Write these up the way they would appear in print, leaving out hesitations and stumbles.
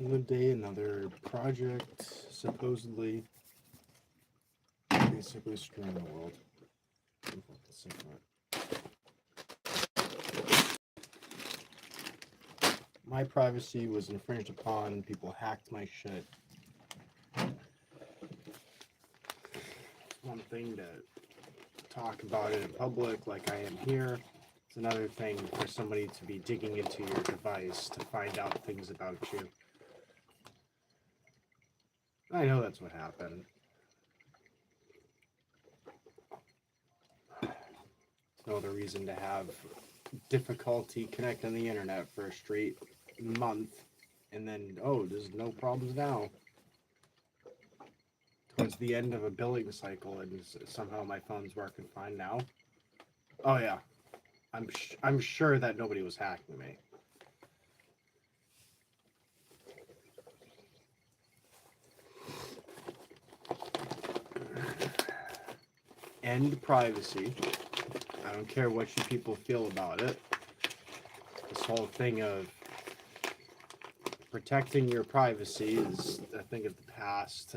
Another day, another project, supposedly, basically screwing the world. My privacy was infringed upon. People hacked my shit. One thing to talk about it in public, like I am here. It's another thing for somebody to be digging into your device to find out things about you. I know that's what happened. It's no other reason to have difficulty connecting the internet for a straight month, and then, oh, there's no problems now. Towards the end of a billing cycle, and somehow my phone's working fine now. Oh yeah, I'm sure that nobody was hacking me. End privacy. I don't care what you people feel about it. This whole thing of protecting your privacy is a thing of the past.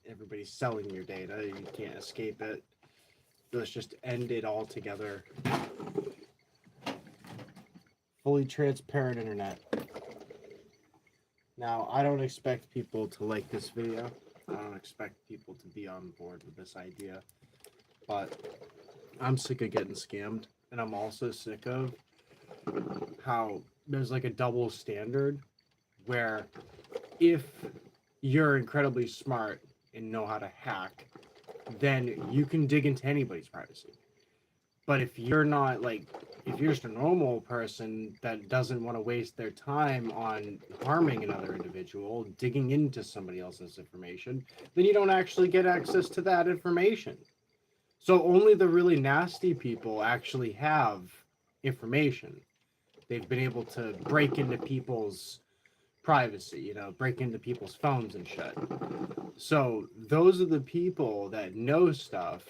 Everybody's selling your data. You can't escape it. Let's just end it altogether. Fully transparent internet. Now, I don't expect people to like this video. I don't expect people to be on board with this idea. But I'm sick of getting scammed. And I'm also sick of how there's like a double standard where if you're incredibly smart and know how to hack, then you can dig into anybody's privacy. But if you're not like, if you're just a normal person that doesn't want to waste their time on harming another individual, digging into somebody else's information, then you don't actually get access to that information. So only the really nasty people actually have information. They've been able to break into people's privacy, you know, break into people's phones and shit. So those are the people that know stuff.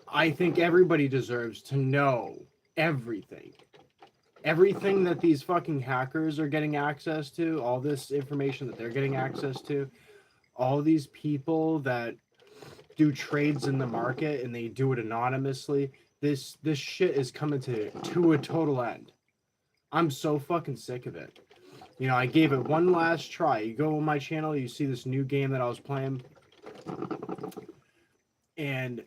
I think everybody deserves to know everything. Everything that these fucking hackers are getting access to, all this information that they're getting access to, all these people that do trades in the market and they do it anonymously, this shit is coming to a total end. I'm so fucking sick of it. You know, I gave it one last try. You go on my channel, you see this new game that I was playing, and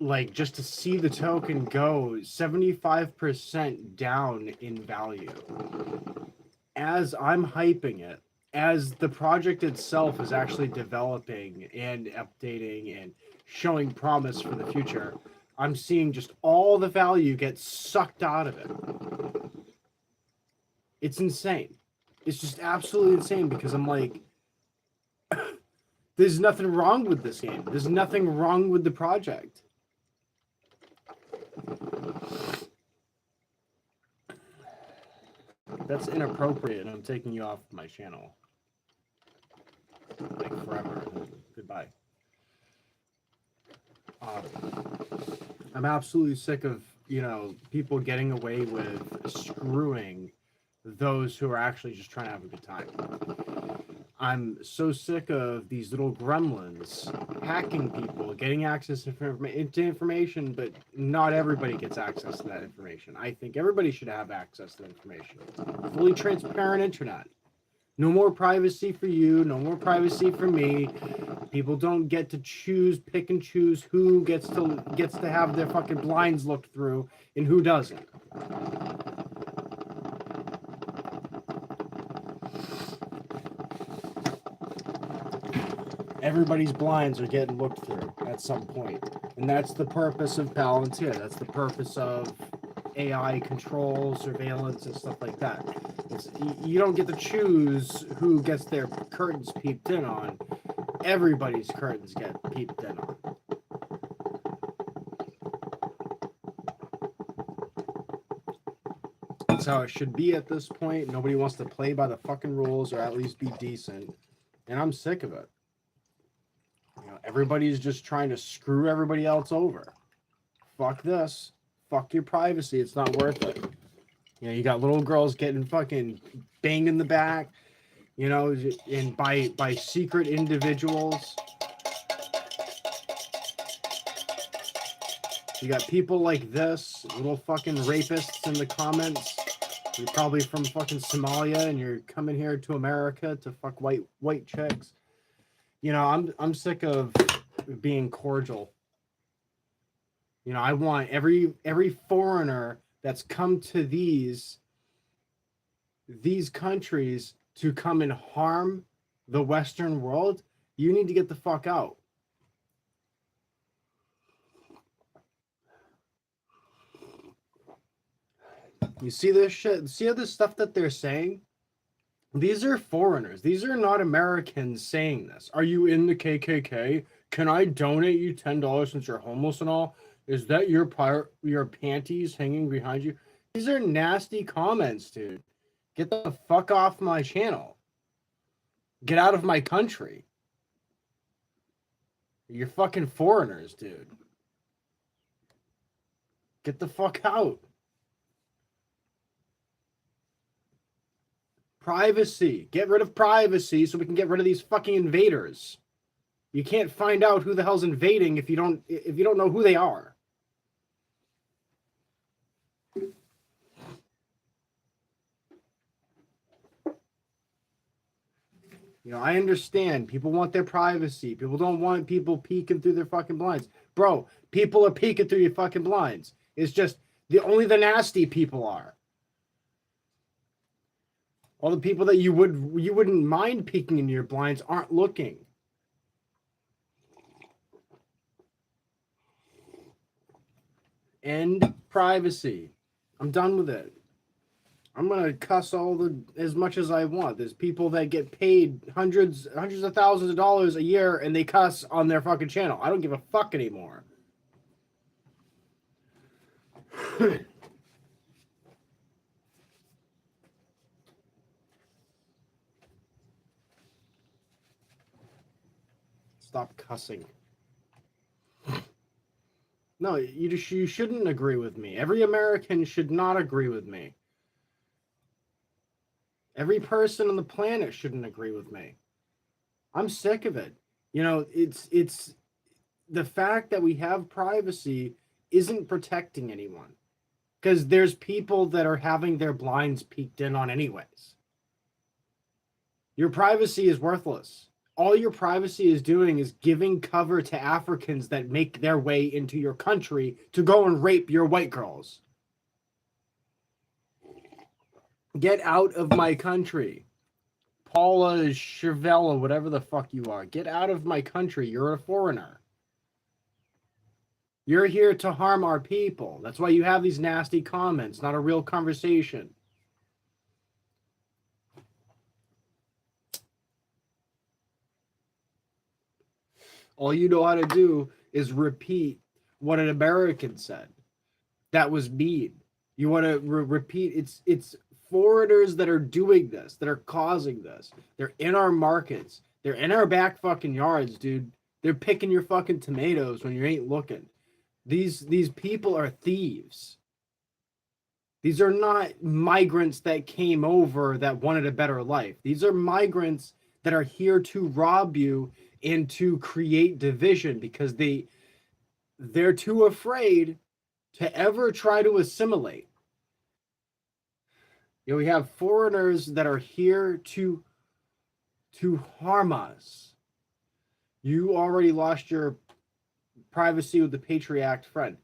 like just to see the token go 75% down in value. As I'm hyping it, as the project itself is actually developing and updating and showing promise for the future, I'm seeing just all the value get sucked out of it. It's insane. It's just absolutely insane because I'm like, there's nothing wrong with this game. There's nothing wrong with the project. That's inappropriate, and I'm taking you off my channel. Like forever. Goodbye. I'm absolutely sick of, you know, people getting away with screwing those who are actually just trying to have a good time. I'm so sick of these little gremlins hacking people, getting access to information, but not everybody gets access to that information. I think everybody should have access to information. Fully transparent internet. No more privacy for you, no more privacy for me. People don't get to choose, pick and choose who gets to have their fucking blinds looked through and who doesn't. Everybody's blinds are getting looked through at some point. And that's the purpose of Palantir. That's the purpose of AI control, surveillance, and stuff like that. You don't get to choose who gets their curtains peeped in on. Everybody's curtains get peeped in on. That's how it should be at this point. Nobody wants to play by the fucking rules or at least be decent. And I'm sick of it. You know, everybody's just trying to screw everybody else over. Fuck this. Fuck your privacy. It's not worth it. You know, you got little girls getting fucking banged in the back, You know, and by secret individuals. You got people like this, little fucking rapists in the comments. You're probably from fucking Somalia and you're coming here to America to fuck white chicks. You know, I'm sick of being cordial. You know, I want every foreigner that's come to these countries to come and harm the Western world. You need to get the fuck out. You see this shit? See how this stuff that they're saying? These are foreigners. These are not Americans saying this. Are you in the KKK? Can I donate you $10 since you're homeless and all? Is that your panties hanging behind you? These are nasty comments, dude. Get the fuck off my channel. Get out of my country. You're fucking foreigners, dude. Get the fuck out. Privacy. Get rid of privacy so we can get rid of these fucking invaders. You can't find out who the hell's invading if you don't know who they are. You know, I understand people want their privacy. People don't want people peeking through their fucking blinds. Bro, people are peeking through your fucking blinds. It's just only the nasty people are. All the people that you wouldn't mind peeking in your blinds aren't looking. End privacy. I'm done with it. I'm gonna cuss as much as I want. There's people that get paid hundreds of thousands of dollars a year and they cuss on their fucking channel. I don't give a fuck anymore. Stop cussing. No, you shouldn't agree with me. Every American should not agree with me. Every person on the planet shouldn't agree with me. I'm sick of it. You know, it's the fact that we have privacy isn't protecting anyone. Because there's people that are having their blinds peeked in on anyways. Your privacy is worthless. All your privacy is doing is giving cover to Africans that make their way into your country to go and rape your white girls. Get out of my country. Paula Chevella, whatever the fuck you are. Get out of my country. You're a foreigner. You're here to harm our people. That's why you have these nasty comments, not a real conversation. All you know how to do is repeat what an American said. That was mean. You want to repeat. It's foreigners that are doing this, that are causing this. They're in our markets. They're in our back fucking yards, dude. They're picking your fucking tomatoes when you ain't looking. These people are thieves. These are not migrants that came over that wanted a better life. These are migrants that are here to rob you and to create division because they're too afraid to ever try to assimilate. You know, we have foreigners that are here to harm us. You already lost your privacy with the Patriot Act friend.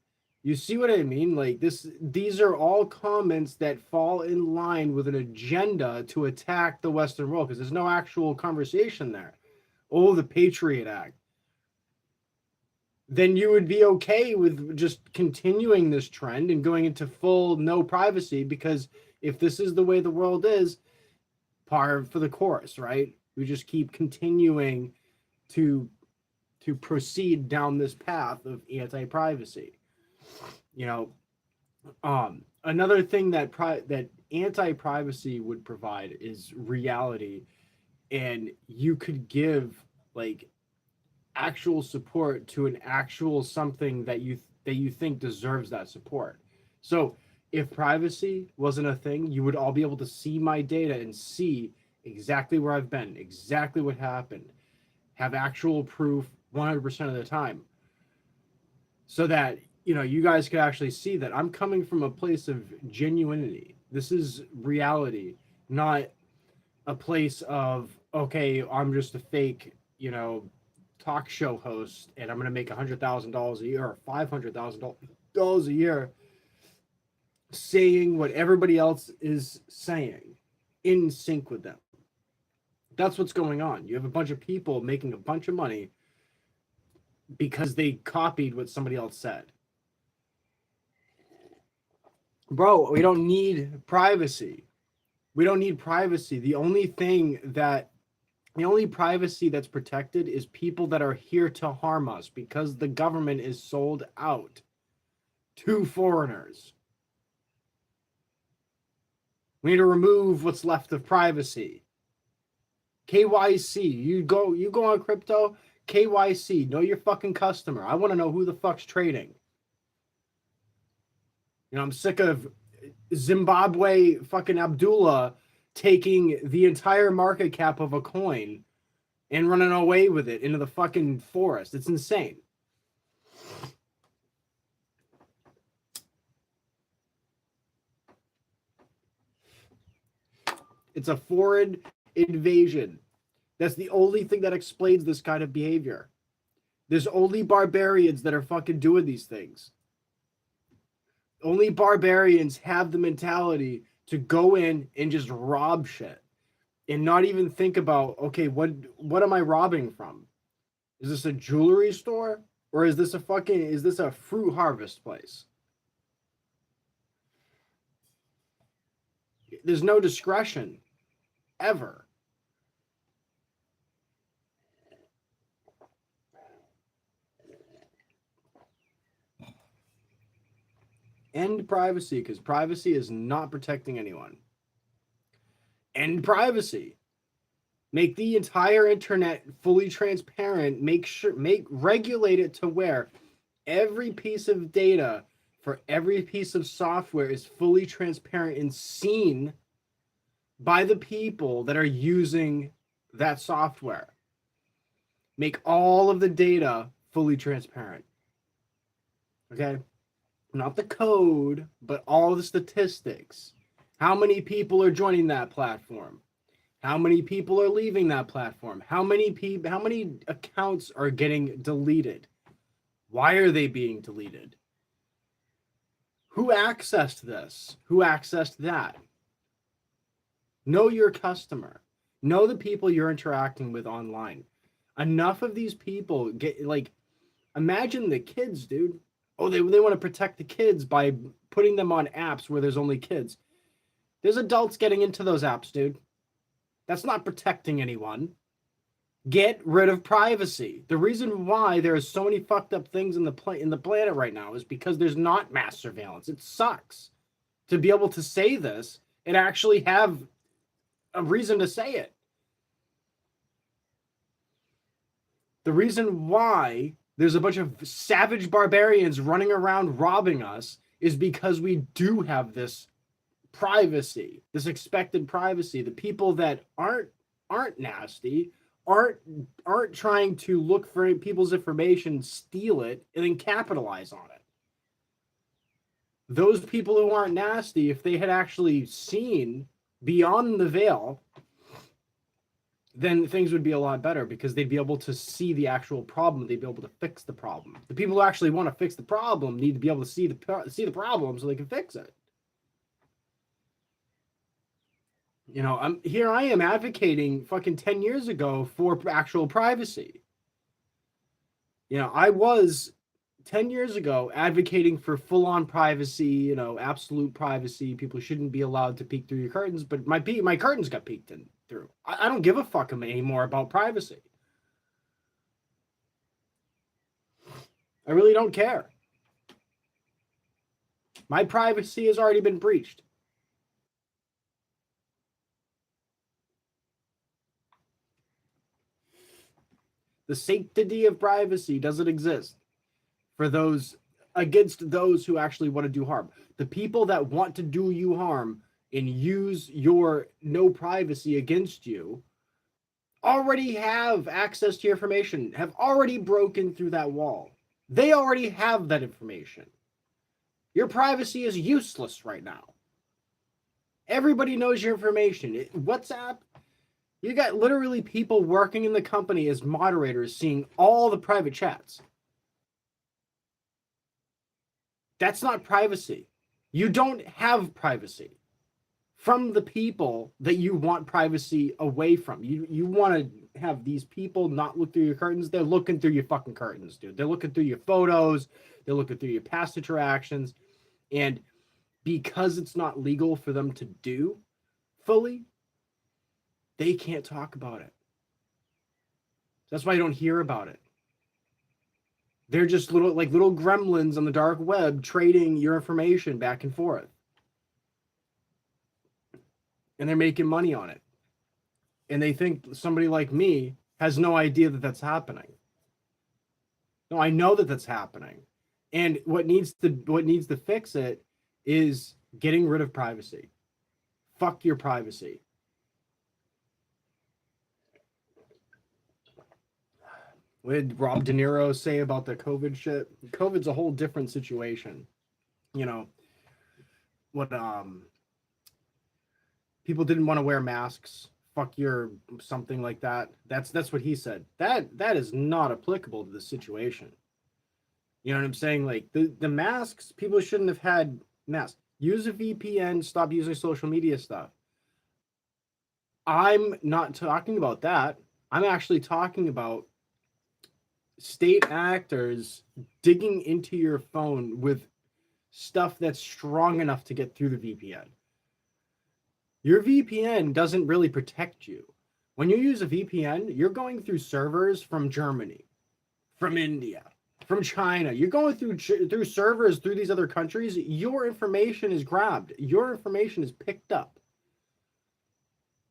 You see what I mean? Like these are all comments that fall in line with an agenda to attack the Western world because there's no actual conversation there. Oh, the Patriot Act. Then you would be okay with just continuing this trend and going into full no privacy because if this is the way the world is, par for the course, right? We just keep continuing to proceed down this path of anti-privacy. You know, another thing that that anti-privacy would provide is reality, and you could give like actual support to an actual something that you think deserves that support. So if privacy wasn't a thing, you would all be able to see my data and see exactly where I've been, exactly what happened, have actual proof 100% of the time, so that you guys could actually see that I'm coming from a place of genuinity. This is reality, not a place of, okay, I'm just a fake, talk show host, and I'm gonna make $100,000 a year or $500,000 a year saying what everybody else is saying, in sync with them. That's what's going on. You have a bunch of people making a bunch of money because they copied what somebody else said. Bro, we don't need privacy. We don't need privacy. The only privacy that's protected is people that are here to harm us, because the government is sold out to foreigners. We need to remove what's left of privacy. KYC. You go on crypto, KYC. Know your fucking customer. I want to know who the fuck's trading. I'm sick of Zimbabwe fucking Abdullah taking the entire market cap of a coin and running away with it into the fucking forest. It's insane. It's a foreign invasion. That's the only thing that explains this kind of behavior. There's only barbarians that are fucking doing these things. Only barbarians have the mentality to go in and just rob shit and not even think about, okay, what am I robbing from? Is this a jewelry store, or is this a fruit harvest place? There's no discretion ever. End privacy, because privacy is not protecting anyone. End privacy. Make the entire internet fully transparent. Regulate it to where every piece of data for every piece of software is fully transparent and seen by the people that are using that software. Make all of the data fully transparent. Okay? Not the code, but all the statistics. How many people are joining that platform? How many people are leaving that platform? How many accounts are getting deleted? Why are they being deleted? Who accessed this? Who accessed that? Know your customer. Know the people you're interacting with online. Enough of these people imagine the kids, dude. Oh, they want to protect the kids by putting them on apps where there's only kids. There's adults getting into those apps, dude. That's not protecting anyone. Get rid of privacy. The reason why there are so many fucked up things in the planet right now is because there's not mass surveillance. It sucks to be able to say this and actually have a reason to say it. The reason why there's a bunch of savage barbarians running around robbing us is because we do have this privacy, this expected privacy. The people that aren't nasty, aren't trying to look for people's information, steal it, and then capitalize on it. Those people who aren't nasty, if they had actually seen beyond the veil, then things would be a lot better, because they'd be able to see the actual problem. They'd be able to fix the problem. The people who actually want to fix the problem need to be able to see the problem so they can fix it. I am advocating fucking 10 years ago for actual privacy. I was 10 years ago advocating for full-on privacy, absolute privacy. People shouldn't be allowed to peek through your curtains, but my curtains got peeked through. I don't give a fuck anymore about privacy. I really don't care. My privacy has already been breached. The sanctity of privacy doesn't exist against those who actually want to do harm. The people that want to do you harm and use your no privacy against you already have access to your information, have already broken through that wall. They already have that information. Your privacy is useless right now. Everybody knows your information. WhatsApp, you got literally people working in the company as moderators seeing all the private chats. That's not privacy. You don't have privacy from the people that you want privacy away from. You want to have these people not look through your curtains. They're looking through your fucking curtains, dude. They're looking through your photos. They're looking through your past interactions. And because it's not legal for them to do fully, they can't talk about it. That's why you don't hear about it. They're just little gremlins on the dark web trading your information back and forth. And they're making money on it. And they think somebody like me has no idea that that's happening. No, I know that that's happening. And what needs to fix it is getting rid of privacy. Fuck your privacy. What did Rob De Niro say about the COVID shit? COVID's a whole different situation. You know, what people didn't want to wear masks. Fuck your something like that. That's what he said. That is not applicable to the situation. You know what I'm saying? Like the masks, people shouldn't have had masks. Use a VPN, stop using social media stuff. I'm not talking about that. I'm actually talking about state actors digging into your phone with stuff that's strong enough to get through the VPN. Your VPN doesn't really protect you. When you use a VPN, you're going through servers from Germany, from India, from China. You're going through servers through these other countries. Your information is grabbed. Your information is picked up.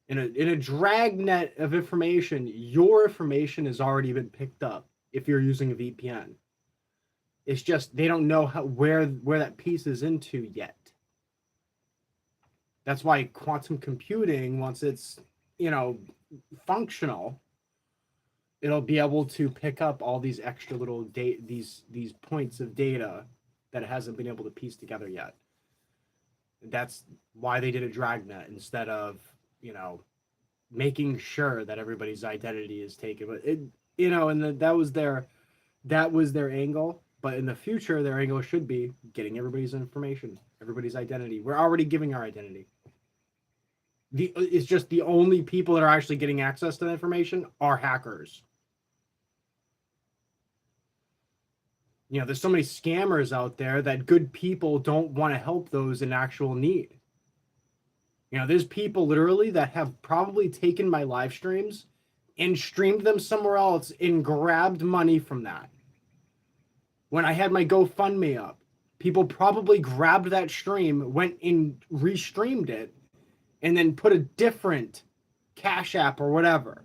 In a dragnet of information, your information has already been picked up if you're using a VPN. It's just they don't know where that piece is into yet. That's why quantum computing, once it's, functional, it'll be able to pick up all these extra little these points of data that it hasn't been able to piece together yet. That's why they did a dragnet instead of, making sure that everybody's identity is taken. But that was their angle. But in the future, their angle should be getting everybody's information, everybody's identity. We're already giving our identity. It's just the only people that are actually getting access to the information are hackers. There's so many scammers out there that good people don't want to help those in actual need. There's people literally that have probably taken my live streams and streamed them somewhere else and grabbed money from that. When I had my GoFundMe up, people probably grabbed that stream, went and restreamed it, and then put a different Cash App or whatever.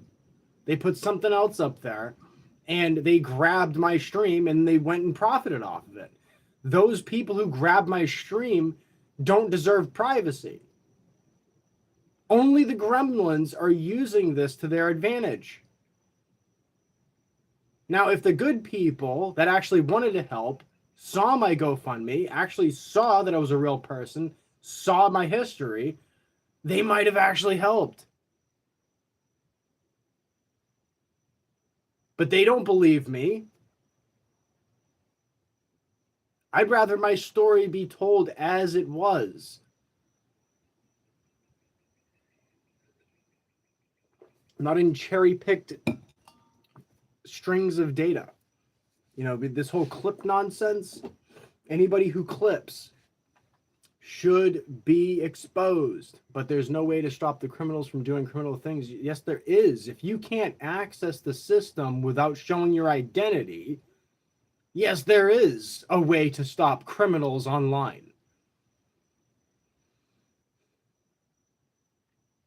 They put something else up there, and they grabbed my stream, and they went and profited off of it. Those people who grabbed my stream don't deserve privacy. Only the gremlins are using this to their advantage. Now, if the good people that actually wanted to help saw my GoFundMe, actually saw that I was a real person, saw my history, they might have actually helped. But they don't believe me. I'd rather my story be told as it was. Not in cherry-picked strings of data. This whole clip nonsense, anybody who clips should be exposed, but there's no way to stop the criminals from doing criminal things. Yes, there is. If you can't access the system without showing your identity, yes, there is a way to stop criminals online.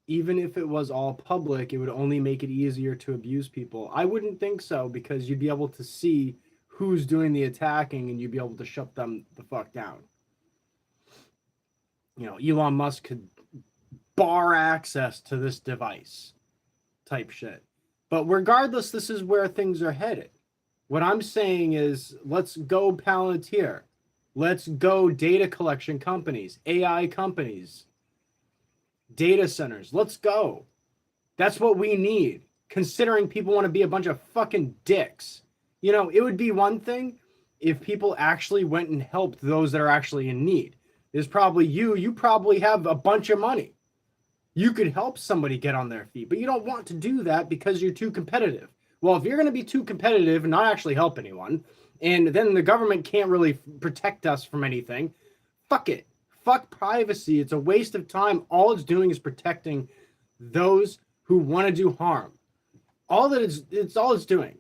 Even if it was all public, it would only make it easier to abuse people. I wouldn't think so, because you'd be able to see who's doing the attacking and you'd be able to shut them the fuck down. Elon Musk could bar access to this device type shit. But regardless, this is where things are headed. What I'm saying is, let's go Palantir. Let's go data collection companies, AI companies, data centers. Let's go. That's what we need, considering people want to be a bunch of fucking dicks. You know, it would be one thing if people actually went and helped those that are actually in need. There's probably you probably have a bunch of money. You could help somebody get on their feet, but you don't want to do that because you're too competitive. Well, if you're going to be too competitive and not actually help anyone, and then the government can't really protect us from anything, fuck it. Fuck privacy. It's a waste of time. All it's doing is protecting those who want to do harm. All that it's all it's doing.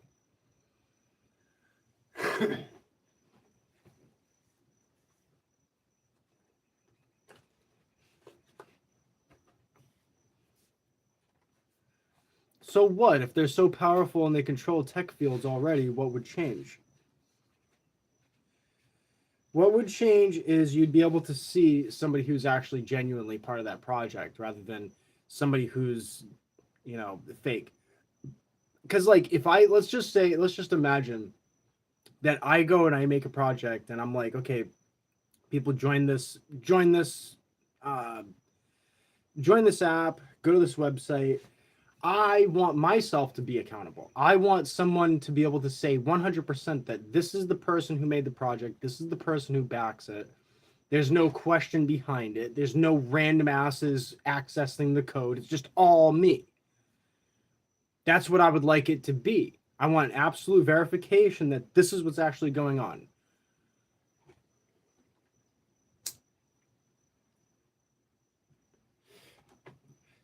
So what? If they're so powerful and they control tech fields already, what would change? What would change is you'd be able to see somebody who's actually genuinely part of that project rather than somebody who's, you know, fake. Because like let's just imagine that I go and I make a project and I'm like, okay, people join this app, go to this website. I want myself to be accountable. I want someone to be able to say 100% that this is the person who made the project. This is the person who backs it. There's no question behind it. There's no random asses accessing the code. It's just all me. That's what I would like it to be. I want absolute verification that this is what's actually going on.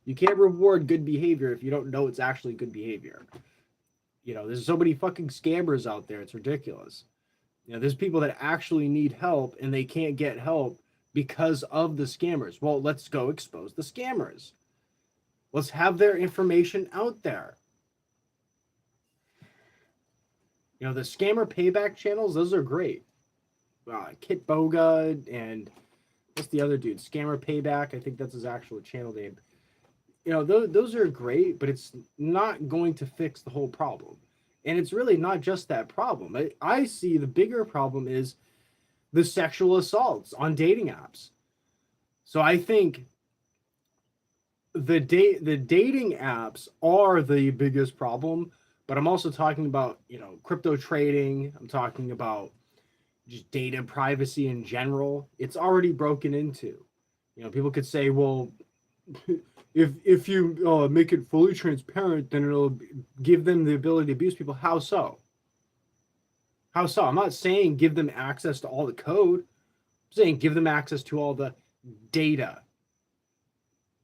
You can't reward good behavior if you don't know it's actually good behavior. You know, there's so many fucking scammers out there. It's ridiculous. You know, there's people that actually need help and they can't get help because of the scammers. Well, let's go expose the scammers. Let's have their information out there. You know, the scammer payback channels, those are great. Kitboga and what's the other dude? Scammer Payback. I think that's his actual channel name. You know, those are great, but it's not going to fix the whole problem. And it's really not just that problem. I see the bigger problem is the sexual assaults on dating apps. So I think the dating apps are the biggest problem, but I'm also talking about, you know, crypto trading. I'm talking about just data privacy in general. It's already broken into. You know, people could say, well, if you make it fully transparent, then it'll give them the ability to abuse people. How so? How so? I'm not saying give them access to all the code. I'm saying give them access to all the data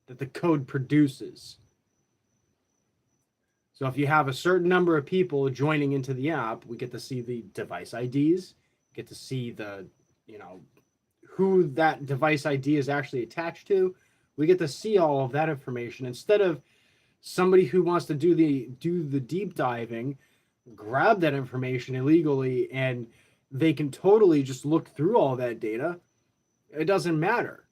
that the code produces. So if you have a certain number of people joining into the app, we get to see the device IDs, get to see the, you know, who that device ID is actually attached to. We get to see all of that information instead of somebody who wants to do the deep diving, grab that information illegally, and they can totally just look through all that data. It doesn't matter.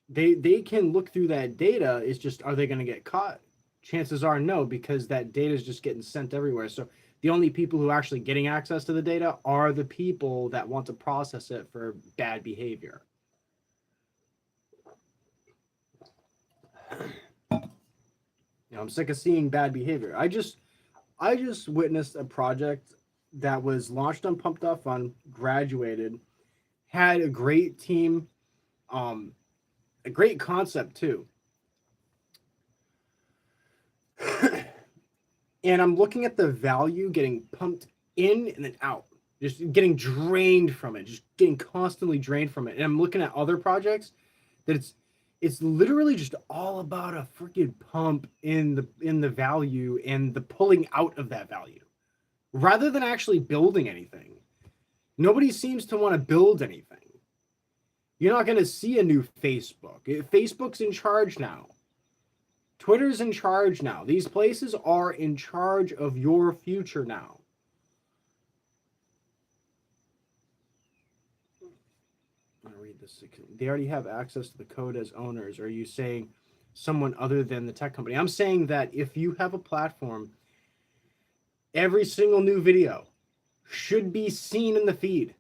They can look through that data. It's just, are they going to get caught? Chances are no, because that data is just getting sent everywhere. So the only people who are actually getting access to the data are the people that want to process it for bad behavior. You know, I'm sick of seeing bad behavior. I just witnessed a project that was launched on Pump.Fun, graduated, had a great team, a great concept too. And I'm looking at the value getting pumped in and then out, just getting drained from it, just getting constantly drained from it. And I'm looking at other projects that it's literally just all about a freaking pump in the value and the pulling out of that value rather than actually building anything. Nobody seems to want to build anything. You're not going to see a new Facebook. Facebook's in charge now. Twitter's in charge now. These places are in charge of your future now. I'm going to read this. They already have access to the code as owners. Are you saying someone other than the tech company. I'm saying that if you have a platform, every single new video should be seen in the feed.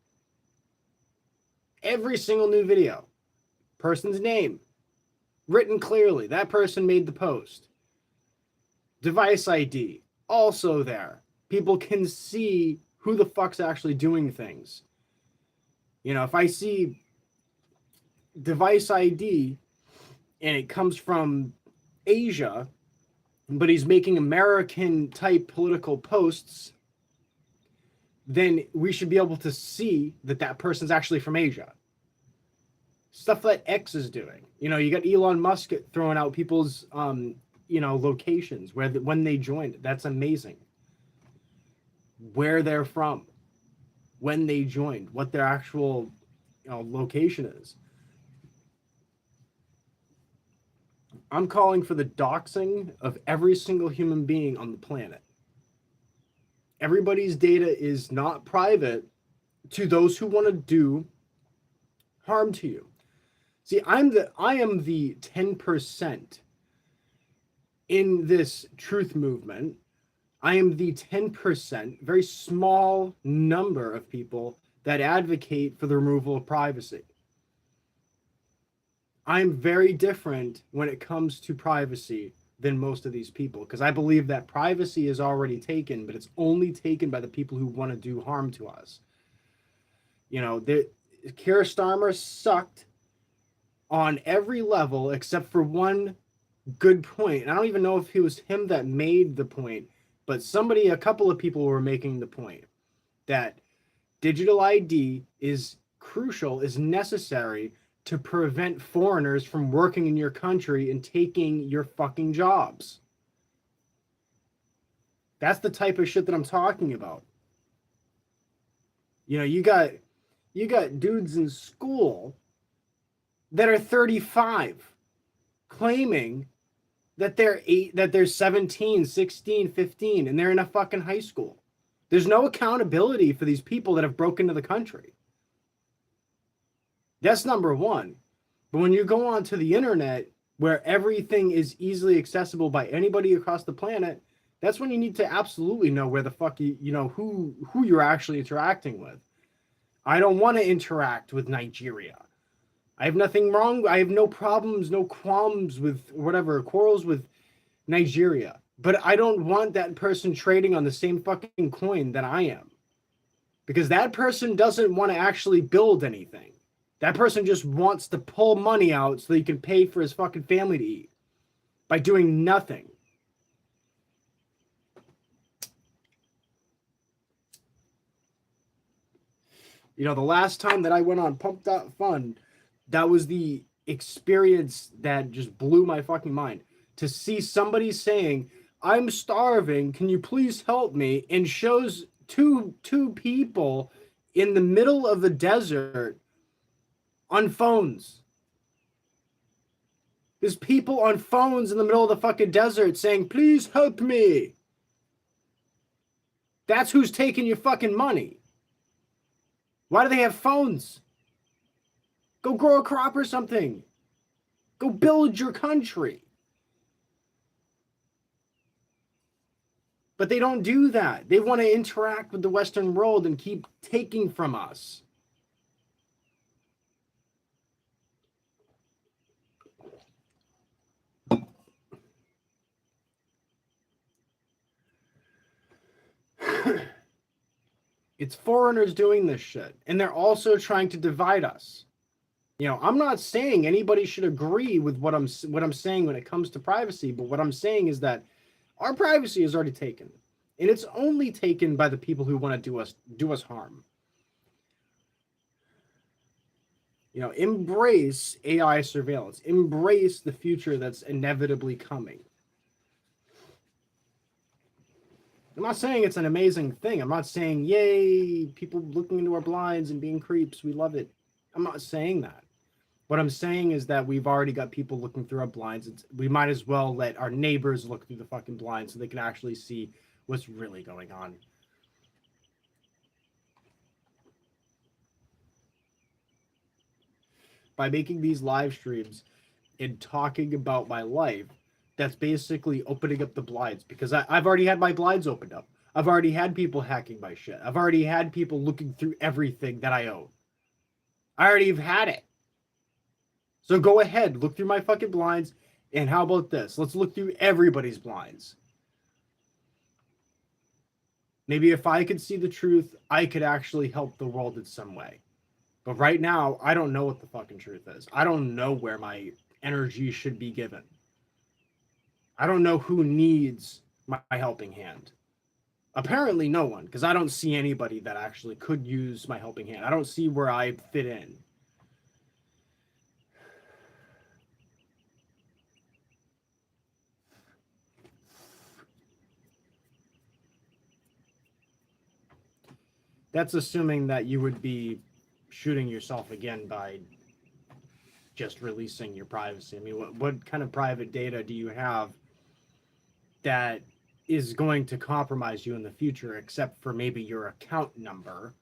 Every single new video. Person's name, written clearly. That person made the post. Device ID, also there. People can see who the fuck's actually doing things. You know, if I see device ID and it comes from Asia, but he's making American type political posts, then we should be able to see that that person's actually from Asia. Stuff that X is doing. You know, you got Elon Musk throwing out people's, locations when they joined. That's amazing. Where they're from, when they joined, what their actual, location is. I'm calling for the doxing of every single human being on the planet. Everybody's data is not private to those who want to do harm to you. See, I am the 10% in this truth movement. I am the 10%, very small number of people that advocate for the removal of privacy. I'm very different when it comes to privacy than most of these people, because I believe that privacy is already taken, but it's only taken by the people who want to do harm to us. You know, Keir Starmer sucked on every level except for one good point. And I don't even know if it was him that made the point, but a couple of people were making the point that digital ID is crucial, is necessary to prevent foreigners from working in your country and taking your fucking jobs. That's the type of shit that I'm talking about. You know, you got dudes in school that are 35 claiming that they're 17, 16, 15, and they're in a fucking high school. There's no accountability for these people that have broken into the country. That's number one. But when you go onto the internet where everything is easily accessible by anybody across the planet, that's when you need to absolutely know where the fuck who you're actually interacting with. I don't want to interact with Nigeria. I have nothing wrong. I have no problems, no quarrels with Nigeria. But I don't want that person trading on the same fucking coin that I am. Because that person doesn't want to actually build anything. That person just wants to pull money out so he can pay for his fucking family to eat by doing nothing. You know, the last time that I went on Pump.Fun, that was the experience that just blew my fucking mind. To see somebody saying, "I'm starving, can you please help me?" and shows two people in the middle of the desert on phones. There's people on phones in the middle of the fucking desert saying, "Please help me." That's who's taking your fucking money. Why do they have phones? Go grow a crop or something. Go build your country. But they don't do that. They want to interact with the Western world and keep taking from us. It's foreigners doing this shit. And they're also trying to divide us. You know, I'm not saying anybody should agree with what I'm saying when it comes to privacy, but what I'm saying is that our privacy is already taken. And it's only taken by the people who want to do us harm. You know, embrace AI surveillance. Embrace the future that's inevitably coming. I'm not saying it's an amazing thing. I'm not saying, yay, people looking into our blinds and being creeps. We love it. I'm not saying that. What I'm saying is that we've already got people looking through our blinds. We might as well let our neighbors look through the fucking blinds so they can actually see what's really going on. By making these live streams, and talking about my life, that's basically opening up the blinds, because I've already had my blinds opened up. I've already had people hacking my shit. I've already had people looking through everything that I own. I already have had it. So go ahead, look through my fucking blinds. And how about this? Let's look through everybody's blinds. Maybe if I could see the truth, I could actually help the world in some way. But right now, I don't know what the fucking truth is. I don't know where my energy should be given. I don't know who needs my helping hand. Apparently, no one, because I don't see anybody that actually could use my helping hand. I don't see where I fit in. That's assuming that you would be shooting yourself again by just releasing your privacy. I mean, what kind of private data do you have that is going to compromise you in the future, except for maybe your account number,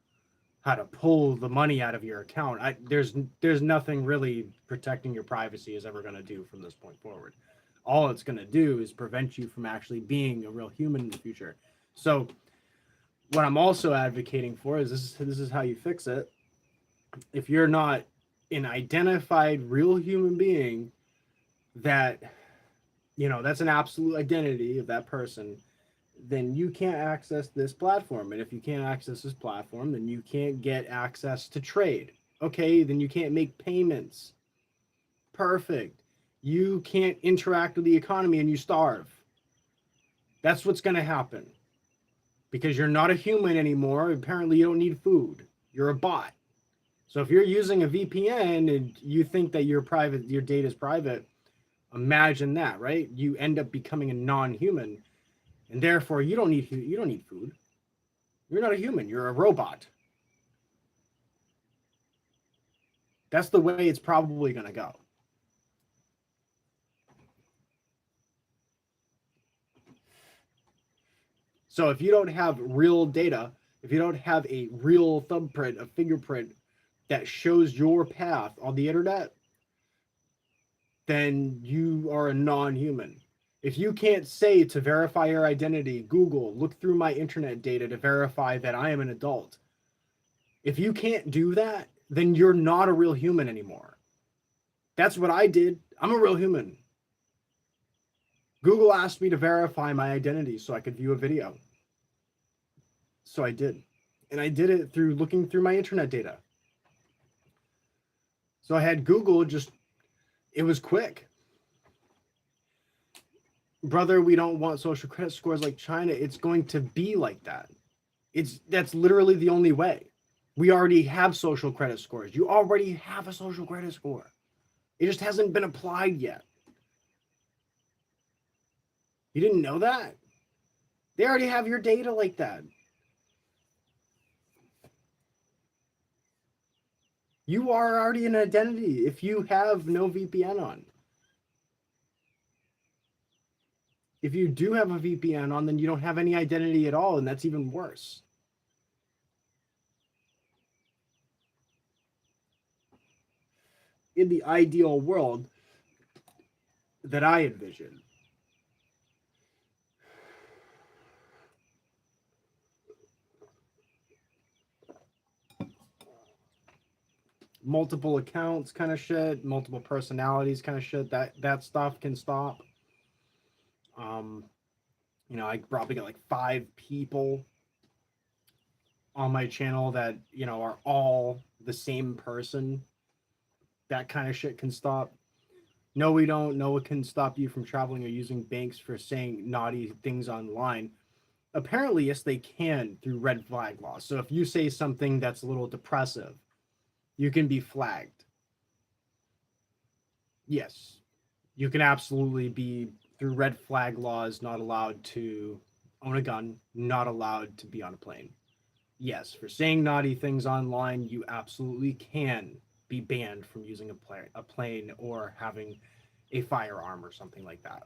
how to pull the money out of your account? There's nothing really protecting your privacy is ever going to do from this point forward. All it's going to do is prevent you from actually being a real human in the future. So what I'm also advocating for is this is how you fix it. If you're not an identified real human being, that that's an absolute identity of that person, then you can't access this platform. And if you can't access this platform, then you can't get access to trade. Okay, then you can't make payments. Perfect. You can't interact with the economy and you starve. That's what's going to happen. Because you're not a human anymore. Apparently, you don't need food. You're a bot. So if you're using a VPN and you think that your data is private, imagine that, right? You end up becoming a non-human, and therefore you don't need food. You're not a human. You're a robot. That's the way it's probably going to go. So if you don't have real data, if you don't have a real thumbprint, a fingerprint that shows your path on the internet, then you are a non-human. If you can't say to verify your identity, Google, look through my internet data to verify that I am an adult. If you can't do that, then you're not a real human anymore. That's what I did. I'm a real human. Google asked me to verify my identity so I could view a video. So I did. And I did it through looking through my internet data. So I had Google it was quick. Brother, we don't want social credit scores like China. It's going to be like that. That's literally the only way. We already have social credit scores. You already have a social credit score. It just hasn't been applied yet. You didn't know that? They already have your data like that. You are already an identity if you have no VPN on. If you do have a VPN on, then you don't have any identity at all, and that's even worse. In the ideal world that I envision, multiple accounts kind of shit, multiple personalities kind of shit, that stuff can stop. I probably got like 5 people on my channel that, are all the same person. That kind of shit can stop. No, we don't. No, it can stop you from traveling or using banks for saying naughty things online. Apparently, yes, they can through red flag laws. So if you say something that's a little depressive, you can be flagged. Yes, you can absolutely be, through red flag laws, not allowed to own a gun, not allowed to be on a plane. Yes, for saying naughty things online, you absolutely can be banned from using a plane or having a firearm or something like that.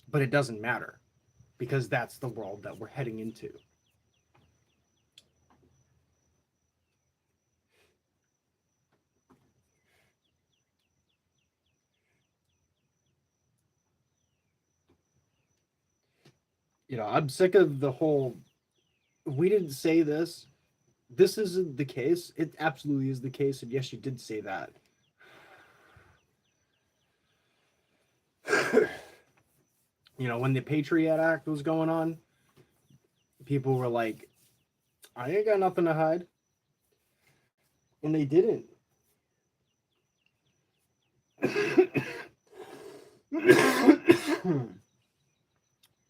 But it doesn't matter, because that's the world that we're heading into. I'm sick of the whole, we didn't say this. This isn't the case. It absolutely is the case. And yes, you did say that. When the Patriot Act was going on, people were like, I ain't got nothing to hide. And they didn't.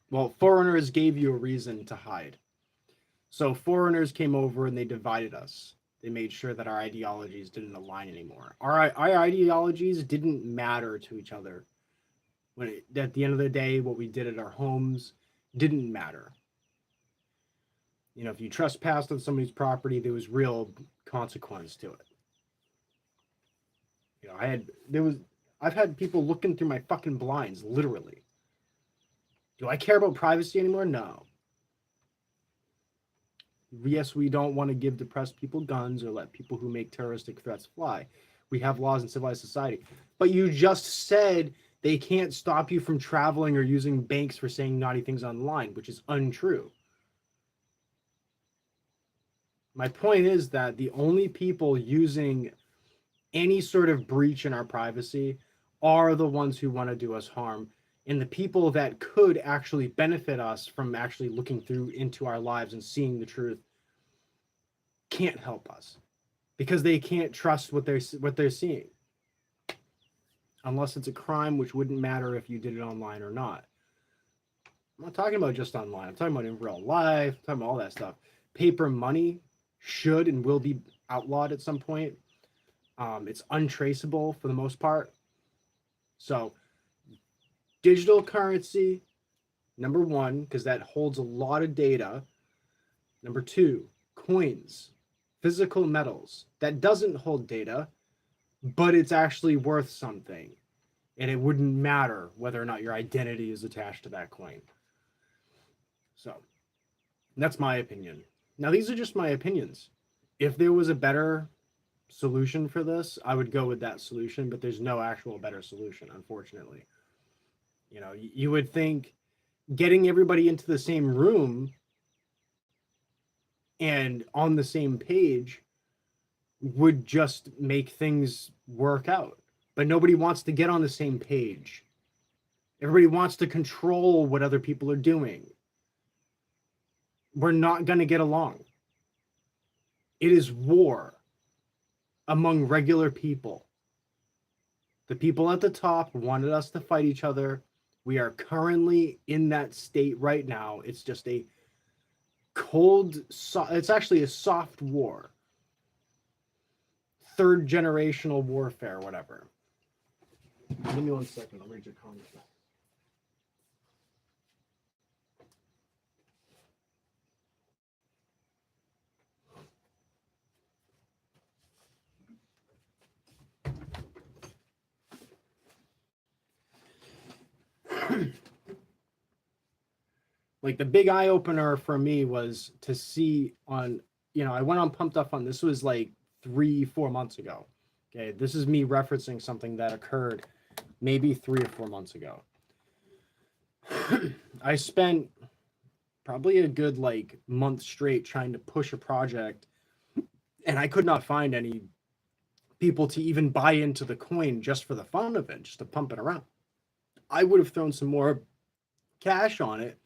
Well, foreigners gave you a reason to hide. So foreigners came over and they divided us. They made sure that our ideologies didn't align anymore. Our ideologies didn't matter to each other. At the end of the day, what we did at our homes didn't matter. If you trespassed on somebody's property, there was real consequence to it. I've had people looking through my fucking blinds, literally. Do I care about privacy anymore? No. Yes, we don't want to give depressed people guns or let people who make terroristic threats fly. We have laws in civilized society. But you just said they can't stop you from traveling or using banks for saying naughty things online, which is untrue. My point is that the only people using any sort of breach in our privacy are the ones who want to do us harm. And the people that could actually benefit us from actually looking through into our lives and seeing the truth can't help us because they can't trust what they're seeing. Unless it's a crime, which wouldn't matter if you did it online or not. I'm not talking about just online. I'm talking about in real life. I'm talking about all that stuff. Paper money should and will be outlawed at some point. It's untraceable for the most part. So digital currency, number one, because that holds a lot of data. Number two, coins, physical metals. That doesn't hold data, but it's actually worth something. And it wouldn't matter whether or not your identity is attached to that coin. So that's my opinion. Now, these are just my opinions. If there was a better solution for this, I would go with that solution, but there's no actual better solution, unfortunately. You would think getting everybody into the same room and on the same page would just make things work out. But nobody wants to get on the same page. Everybody wants to control what other people are doing. We're not going to get along. It is war among regular people. The people at the top wanted us to fight each other. We are currently in that state right now. It's just a it's actually a soft war. Third generational warfare, whatever. Give me 1 second. I'll read your comment. Like the big eye opener for me was to see on, I went on Pumped Up Fun. This was like 3-4 months ago. Okay. This is me referencing something that occurred maybe 3 or 4 months ago. I spent probably a good month straight trying to push a project, and I could not find any people to even buy into the coin just for the fun of it, just to pump it around. I would have thrown some more cash on it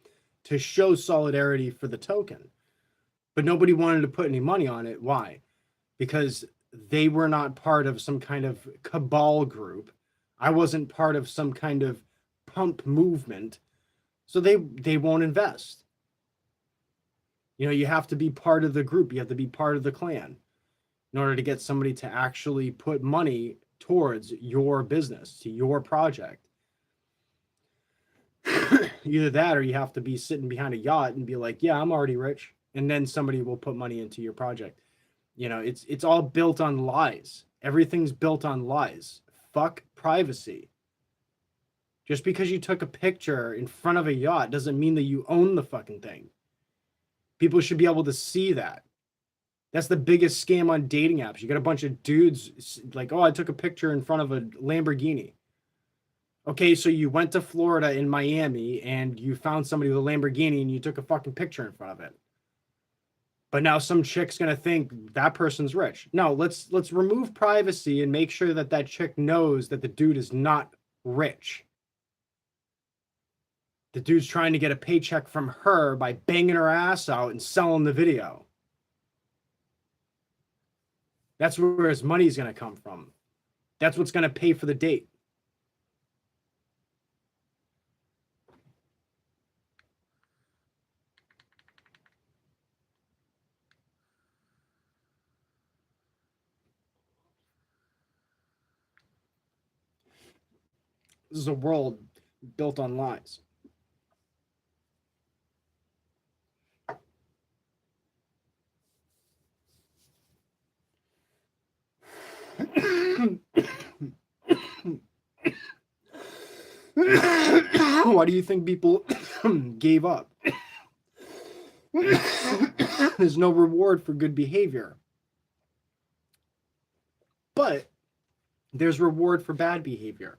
to show solidarity for the token, but nobody wanted to put any money on it. Why? Because they were not part of some kind of cabal group. I wasn't part of some kind of pump movement, so they won't invest. You have to be part of the group. You have to be part of the clan in order to get somebody to actually put money towards your business, to your project. Either that or you have to be sitting behind a yacht and be like, yeah, I'm already rich. And then somebody will put money into your project. It's all built on lies. Everything's built on lies. Fuck privacy. Just because you took a picture in front of a yacht doesn't mean that you own the fucking thing. People should be able to see that. That's the biggest scam on dating apps. You got a bunch of dudes like, oh, I took a picture in front of a Lamborghini. Okay, so you went to Florida in Miami and you found somebody with a Lamborghini and you took a fucking picture in front of it. But now some chick's gonna think that person's rich. No, let's remove privacy and make sure that that chick knows that the dude is not rich. The dude's trying to get a paycheck from her by banging her ass out and selling the video. That's where his money's gonna come from. That's what's gonna pay for the date. This is a world built on lies. Why do you think people gave up? There's no reward for good behavior. But there's reward for bad behavior.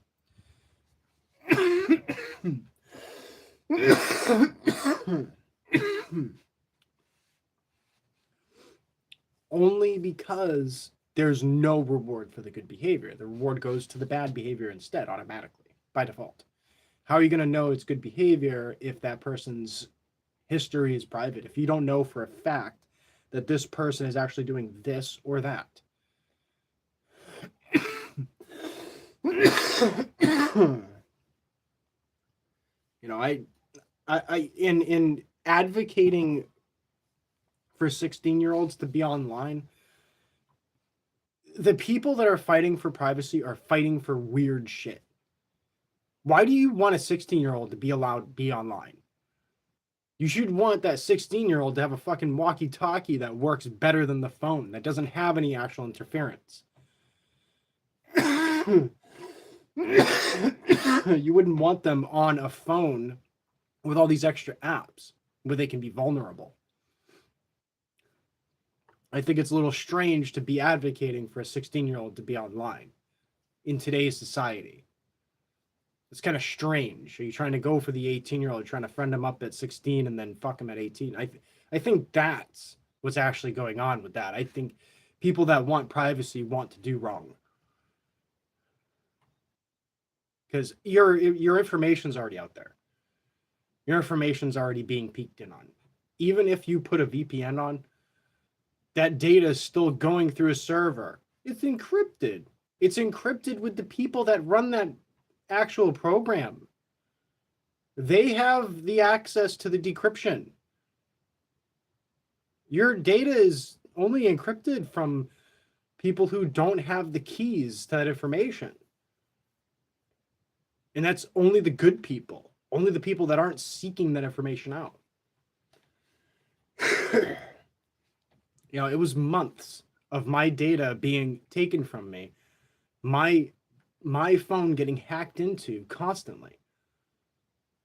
Only because there's no reward for the good behavior. The reward goes to the bad behavior instead, automatically, by default. How are you going to know it's good behavior if that person's history is private? If you don't know for a fact that this person is actually doing this or that. You know, I in advocating for 16-year-olds to be online, the people that are fighting for privacy are fighting for weird shit. Why do you want a 16-year-old to be allowed to be online? You should want that 16-year-old to have a fucking walkie-talkie that works better than the phone, that doesn't have any actual interference. You wouldn't want them on a phone with all these extra apps where they can be vulnerable. I think it's a little strange to be advocating for a 16-year-old to be online in today's society. It's kind of strange. Are you trying to go for the 18-year-old, trying to friend him up at 16 and then fuck him at 18? I think that's what's actually going on with that. I think people that want privacy want to do wrong. Because your information's already out there. Your information's already being peeked in on. Even if you put a VPN on, that data is still going through a server. It's encrypted. It's encrypted with the people that run that actual program. They have the access to the decryption. Your data is only encrypted from people who don't have the keys to that information. And that's only the good people, only the people that aren't seeking that information out. You know, it was months of my data being taken from me, my phone getting hacked into constantly.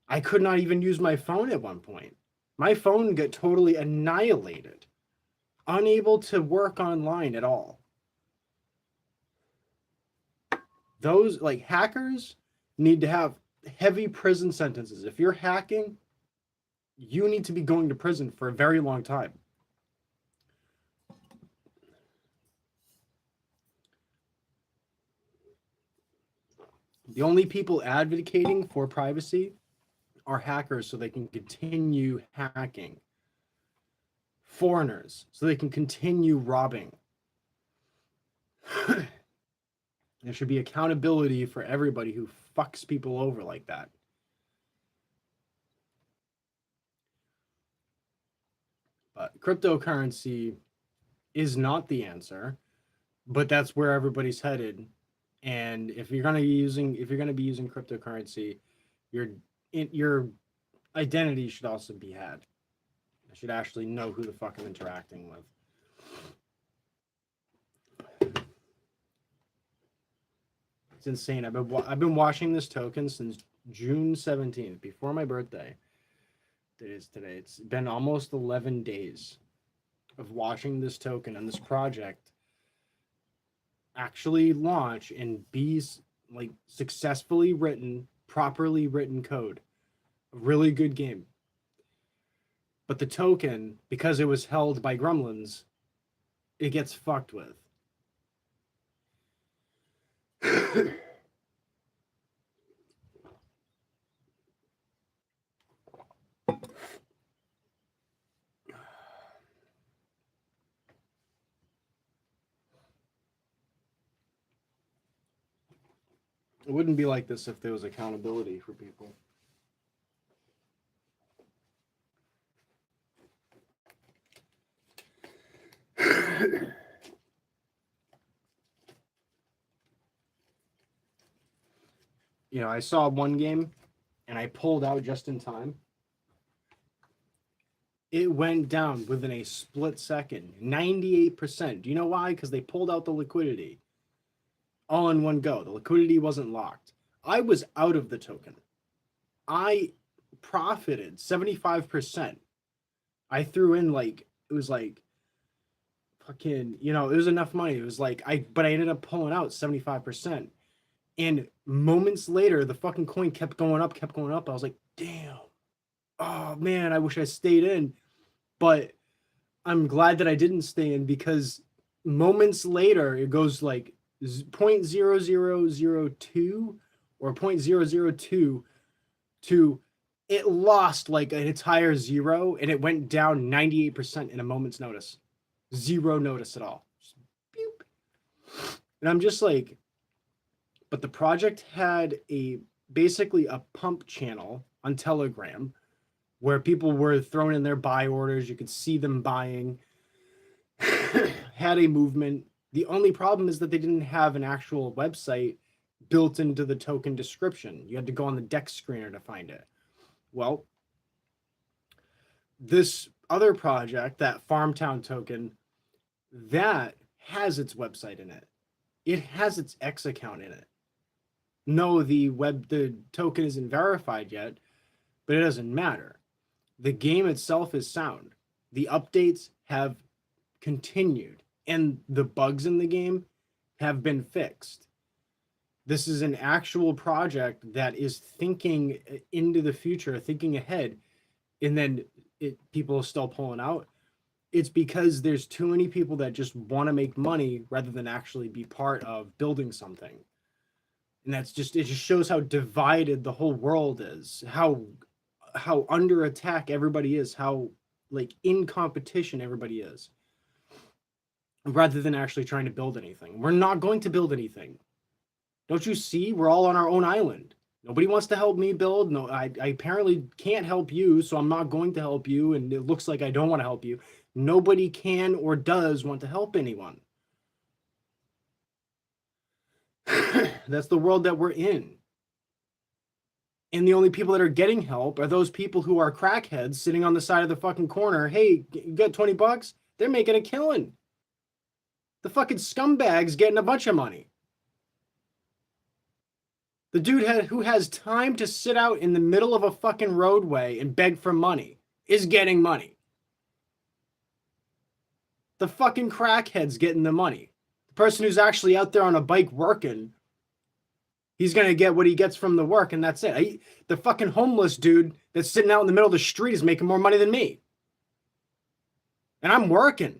I could not even use my phone at one point. My phone got totally annihilated, unable to work online at all. Those, like, hackers need to have heavy prison sentences. If you're hacking, you need to be going to prison for a very long time. The only people advocating for privacy are hackers so they can continue hacking. Foreigners so they can continue robbing. There should be accountability for everybody who fucks people over like that. But cryptocurrency is not the answer, but that's where everybody's headed. And if you're going to be using cryptocurrency, your identity should also be had. I should actually know who the fuck I'm interacting with. It's insane. I've been watching this token since June 17th, before my birthday. It is today. It's been almost 11 days of watching this token and this project actually launch and be like successfully written, properly written code. A really good game. But the token, because it was held by gremlins, it gets fucked with. It wouldn't be like this if there was accountability for people. You know, I saw one game and I pulled out just in time. It went down within a split second, 98%. Do you know why? Because they pulled out the liquidity all in one go. The liquidity wasn't locked. I was out of the token. I profited 75%. I threw in like, it was like fucking, you know, it was enough money. It was like, but I ended up pulling out 75%. And moments later, the fucking coin kept going up, kept going up. I was like, damn. Oh man, I wish I stayed in. But I'm glad that I didn't stay in, because moments later it goes like 0.0002 or 0.002 to it lost like an entire zero, and it went down 98% in a moment's notice. Zero notice at all. Just boop. And I'm just like, but the project had basically a pump channel on Telegram where people were throwing in their buy orders. You could see them buying. Had a movement. The only problem is that they didn't have an actual website built into the token description. You had to go on the DEX screener to find it. Well, this other project, that Farmtown token, that has its website in it. It has its X account in it. No, the token isn't verified yet, but it doesn't matter. The game itself is sound. The updates have continued, and the bugs in the game have been fixed. This is an actual project that is thinking into the future, thinking ahead, and then people are still pulling out. It's because there's too many people that just want to make money rather than actually be part of building something. And it just shows how divided the whole world is, how under attack everybody is, how like in competition everybody is, rather than actually trying to build anything. We're not going to build anything. Don't you see? We're all on our own island. Nobody wants to help me build. No, I apparently can't help you, so I'm not going to help you, and it looks like I don't want to help you. Nobody can or does want to help anyone. That's the world that we're in. And the only people that are getting help are those people who are crackheads sitting on the side of the fucking corner. Hey, you got $20? They're making a killing. The fucking scumbags getting a bunch of money. The dude who has time to sit out in the middle of a fucking roadway and beg for money is getting money. The fucking crackhead's getting the money. The person who's actually out there on a bike working, he's going to get what he gets from the work, and that's it. The fucking homeless dude that's sitting out in the middle of the street is making more money than me. And I'm working.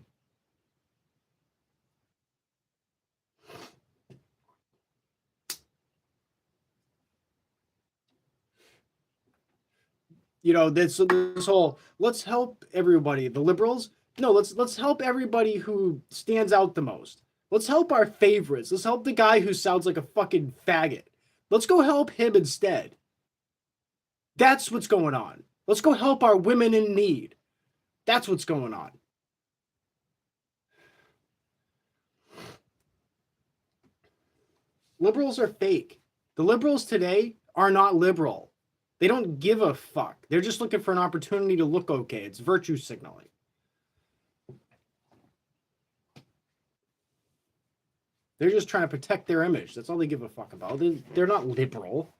You know, this whole let's help everybody. The liberals, no, let's help everybody who stands out the most. Let's help our favorites. Let's help the guy who sounds like a fucking faggot. Let's go help him instead. That's what's going on. Let's go help our women in need. That's what's going on. Liberals are fake. The liberals today are not liberal. They don't give a fuck. They're just looking for an opportunity to look okay. It's virtue signaling. They're just trying to protect their image. That's all they give a fuck about. They're not liberal.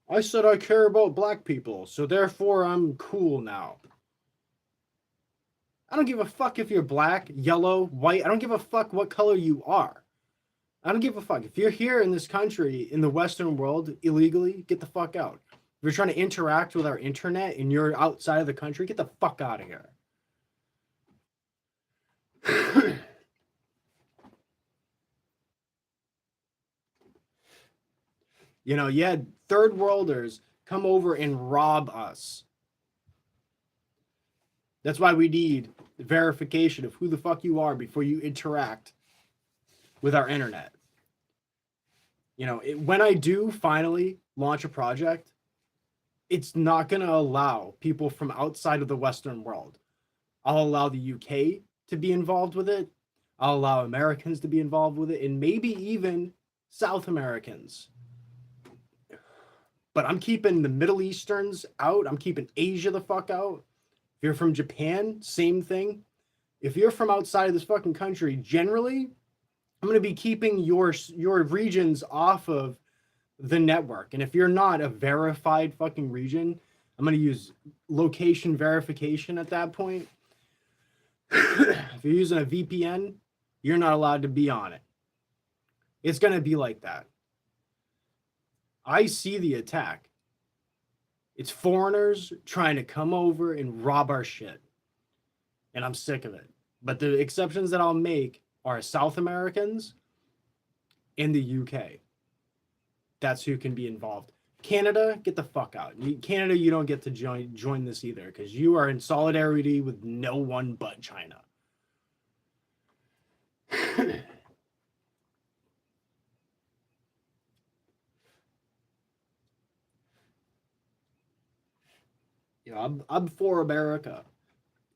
I said I care about black people, so therefore I'm cool now. I don't give a fuck if you're black, yellow, white. I don't give a fuck what color you are. I don't give a fuck. If you're here in this country, in the Western world, illegally, get the fuck out. If you're trying to interact with our internet and you're outside of the country, get the fuck out of here. You know, you had third worlders come over and rob us. That's why we need verification of who the fuck you are before you interact with our internet. You know, when I do finally launch a project, it's not going to allow people from outside of the Western world. I'll allow the UK to be involved with it. I'll allow Americans to be involved with it, and maybe even South Americans. But I'm keeping the Middle Easterns out. I'm keeping Asia the fuck out. If you're from Japan, same thing. If you're from outside of this fucking country, generally, I'm going to be keeping your regions off of the network. And if you're not a verified fucking region, I'm going to use location verification at that point. If you're using a VPN, you're not allowed to be on it. It's going to be like that. I see the attack. It's foreigners trying to come over and rob our shit. And I'm sick of it. But the exceptions that I'll make are South Americans and the UK. That's who can be involved. Canada, get the fuck out. Canada, you don't get to join this either because you are in solidarity with no one but China. You know, I'm for America.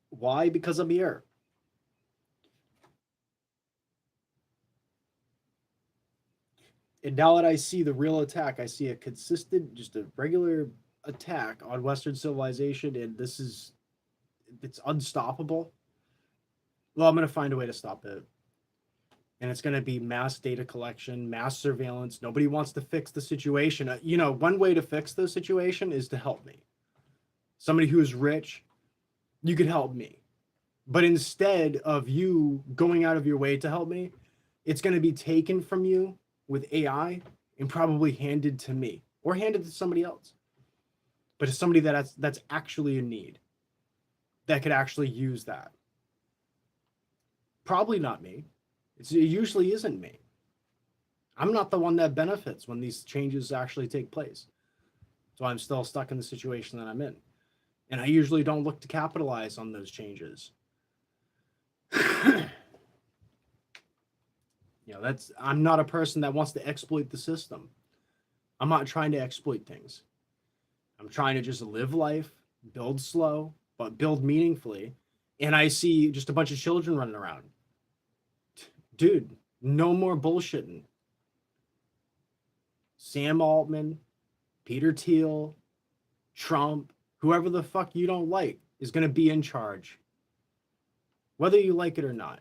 Why? Because I'm here. And now that I see the real attack, I see a consistent, just a regular attack on Western civilization, and it's unstoppable. Well, I'm going to find a way to stop it. And it's going to be mass data collection, mass surveillance. Nobody wants to fix the situation. You know, one way to fix the situation is to help me. Somebody who is rich, you could help me. But instead of you going out of your way to help me, it's going to be taken from you with AI and probably handed to me or handed to somebody else. But it's somebody that's actually in need that could actually use that. Probably not me. It usually isn't me. I'm not the one that benefits when these changes actually take place. So I'm still stuck in the situation that I'm in. And I usually don't look to capitalize on those changes. You know, I'm not a person that wants to exploit the system. I'm not trying to exploit things. I'm trying to just live life, build slow, but build meaningfully. And I see just a bunch of children running around. Dude, no more bullshitting. Sam Altman, Peter Thiel, Trump, whoever the fuck you don't like is going to be in charge. Whether you like it or not.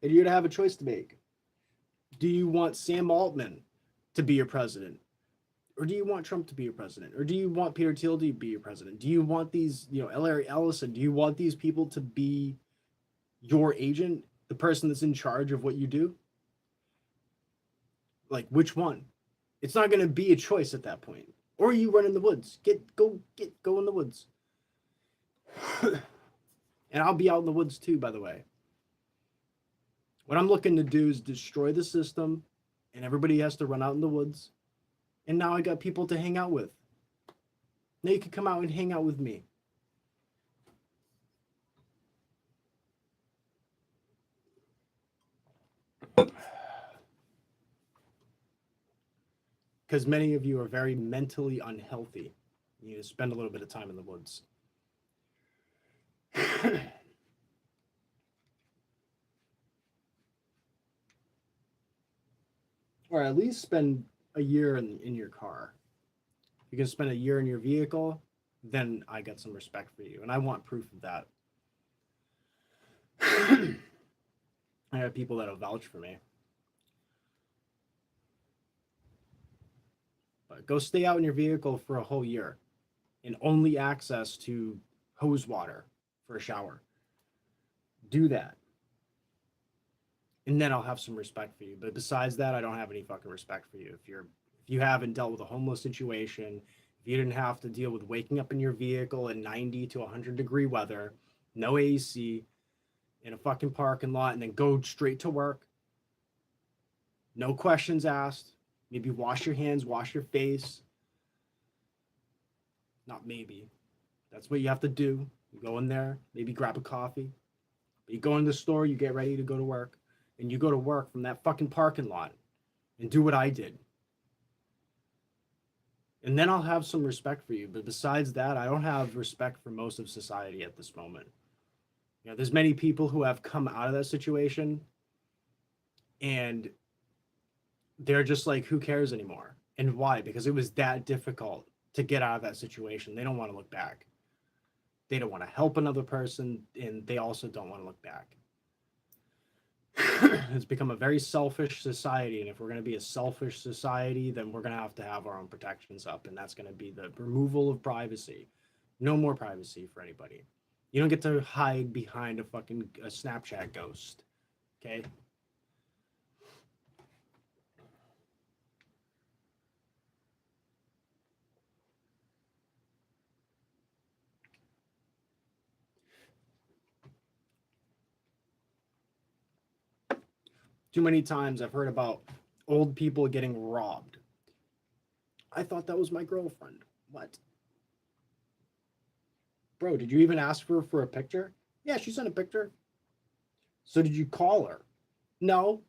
And you're going to have a choice to make. Do you want Sam Altman to be your president? Or do you want Trump to be your president? Or do you want Peter Thiel to be your president? Do you want these, Larry Ellison, do you want these people to be your agent, the person that's in charge of what you do? Like, which one? It's not going to be a choice at that point. Or you run in the woods. Go in the woods. And I'll be out in the woods too, by the way. What I'm looking to do is destroy the system, and everybody has to run out in the woods. And now I got people to hang out with. Now you can come out and hang out with me. Because many of you are very mentally unhealthy. You need to spend a little bit of time in the woods. Or at least spend a year in your car. If you can spend a year in your vehicle, then I got some respect for you. And I want proof of that. I have people that'll vouch for me. Go stay out in your vehicle for a whole year and only access to hose water for a shower. Do that. And then I'll have some respect for you. But besides that, I don't have any fucking respect for you. If you haven't dealt with a homeless situation, if you didn't have to deal with waking up in your vehicle in 90 to 100-degree weather, no AC, in a fucking parking lot, and then go straight to work, no questions asked, maybe wash your hands, wash your face. Not maybe. That's what you have to do. You go in there, maybe grab a coffee. You go in the store, you get ready to go to work, and you go to work from that fucking parking lot and do what I did. And then I'll have some respect for you. But besides that, I don't have respect for most of society at this moment. You know, there's many people who have come out of that situation and they're just like, who cares anymore? And why? Because it was that difficult to get out of that situation. They don't want to look back. They don't want to help another person, and they also don't want to look back. It's become a very selfish society, and if we're going to be a selfish society, then we're going to have our own protections up, and that's going to be the removal of privacy. No more privacy for anybody. You don't get to hide behind a Snapchat ghost, okay? Too many times I've heard about old people getting robbed. I thought that was my girlfriend. What? Bro, did you even ask her for a picture? Yeah, she sent a picture. So did you call her? No.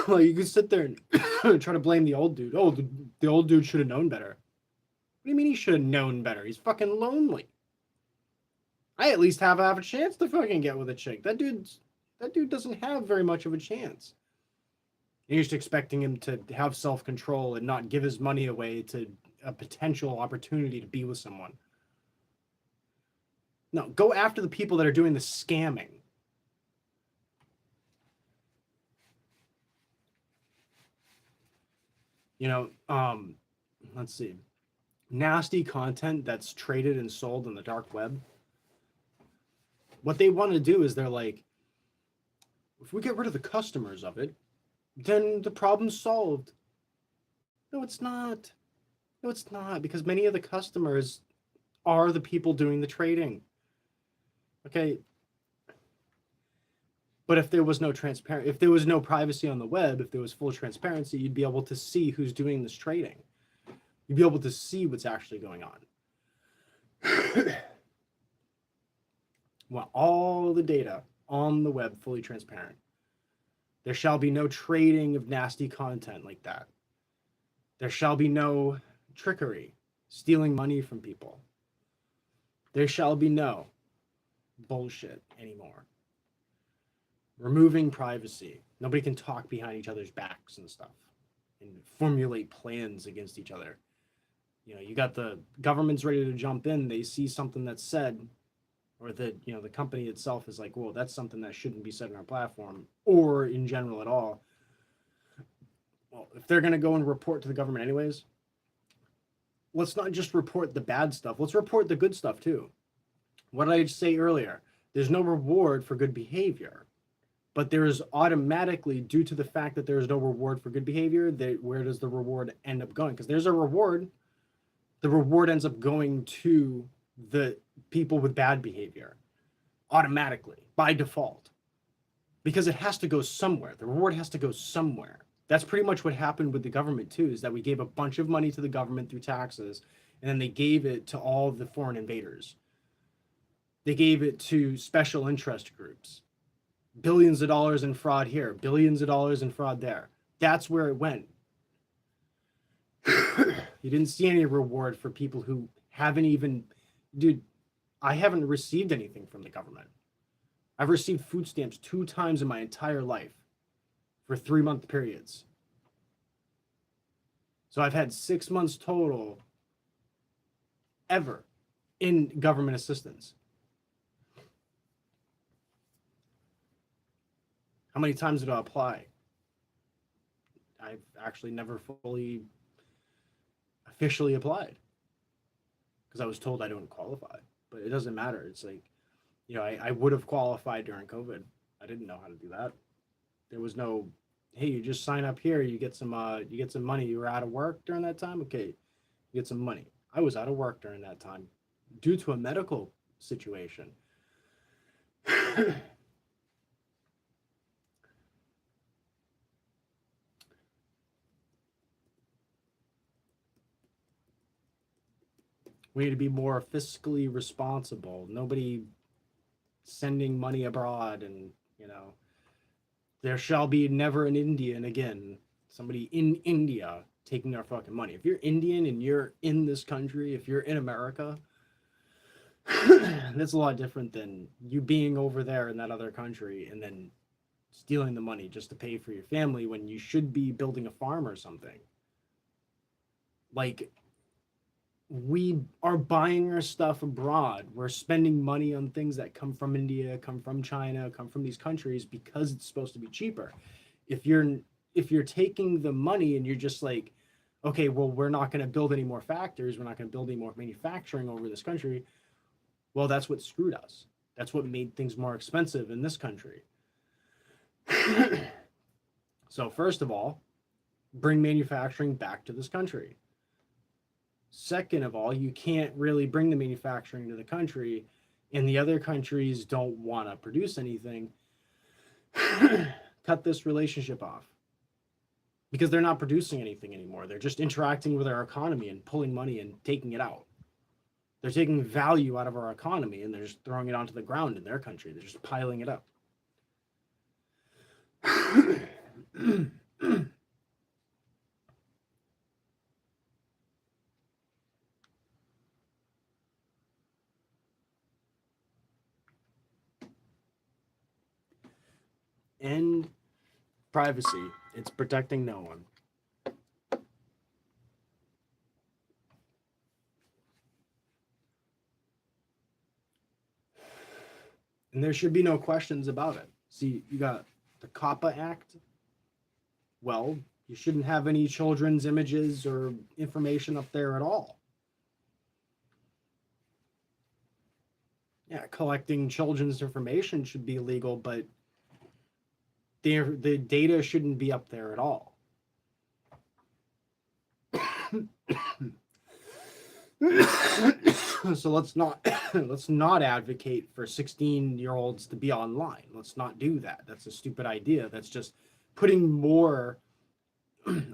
Well, you can sit there and try to blame the old dude. Oh, the old dude should have known better. What do you mean he should have known better? He's fucking lonely. I at least have a chance to fucking get with a chick. That dude doesn't have very much of a chance. You're just expecting him to have self-control and not give his money away to a potential opportunity to be with someone. No, go after the people that are doing the scamming. You know, let's see. Nasty content that's traded and sold on the dark web. What they want to do is they're like, if we get rid of the customers of it, then the problem's solved. No, it's not. No, it's not, because many of the customers are the people doing the trading. Okay. But if there was no if there was no privacy on the web, if there was full transparency, you'd be able to see who's doing this trading. You'd be able to see what's actually going on. Want all the data on the web fully transparent. There shall be no trading of nasty content like that. There shall be no trickery, stealing money from people. There shall be no bullshit anymore. Removing privacy. Nobody can talk behind each other's backs and stuff and formulate plans against each other. You know, you got the government's ready to jump in. They see something that's said, or the company itself is like, well, that's something that shouldn't be said on our platform or in general at all. Well, if they're going to go and report to the government anyways, let's not just report the bad stuff. Let's report the good stuff too. What did I say earlier? There's no reward for good behavior, but there is automatically, due to the fact that there is no reward for good behavior, where does the reward end up going? Because there's a reward. The reward ends up going to the people with bad behavior automatically by default, because it has to go somewhere. The reward has to go somewhere. That's pretty much what happened with the government too, is that we gave a bunch of money to the government through taxes, and then they gave it to all the foreign invaders. They gave it to special interest groups. Billions of dollars in fraud here, billions of dollars in fraud there. That's where it went. You didn't see any reward for people who haven't even, dude, I haven't received anything from the government. I've received food stamps 2 times in my entire life for 3-month periods. So I've had 6 months total ever in government assistance. How many times did I apply? I've actually never fully officially applied because I was told I don't qualify. But it doesn't matter. It's like, I would have qualified during COVID. I didn't know how to do that. There was no, hey, you just sign up here, you get some money. You were out of work during that time, okay, you get some money. I was out of work during that time due to a medical situation. We need to be more fiscally responsible. Nobody sending money abroad, and there shall be never an Indian again. Somebody in India taking our fucking money. If you're Indian and you're in this country, if you're in America, that's a lot different than you being over there in that other country and then stealing the money just to pay for your family when you should be building a farm or something. Like, we are buying our stuff abroad. We're spending money on things that come from India, come from China, come from these countries because it's supposed to be cheaper. If you're taking the money and you're just like, okay, well, we're not going to build any more factories, we're not going to build any more manufacturing over this country. Well, that's what screwed us. That's what made things more expensive in this country. So first of all, bring manufacturing back to this country. Second of all, you can't really bring the manufacturing to the country and the other countries don't want to produce anything. Cut this relationship off because they're not producing anything anymore. They're just interacting with our economy and pulling money and taking it out. They're taking value out of our economy and they're just throwing it onto the ground in their country. They're just piling it up. And privacy. It's protecting no one. And there should be no questions about it. See, you got the COPPA Act. Well, you shouldn't have any children's images or information up there at all. Yeah, collecting children's information should be illegal, but the data shouldn't be up there at all. So let's not advocate for 16-year-olds to be online. Let's not do that. That's a stupid idea. That's just putting more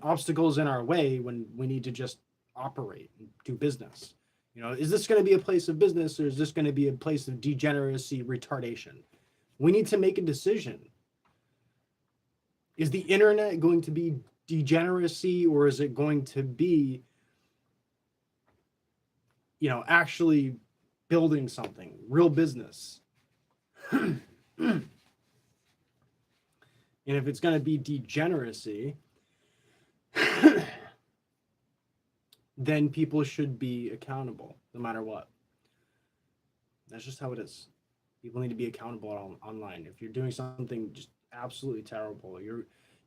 obstacles in our way when we need to just operate and do business. Is this going to be a place of business or is this going to be a place of degeneracy, retardation? We need to make a decision. Is the internet going to be degeneracy or is it going to be actually building something, real business? And if it's going to be degeneracy, then people should be accountable no matter what. That's just how it is. People need to be accountable online. If you're doing something just absolutely terrible,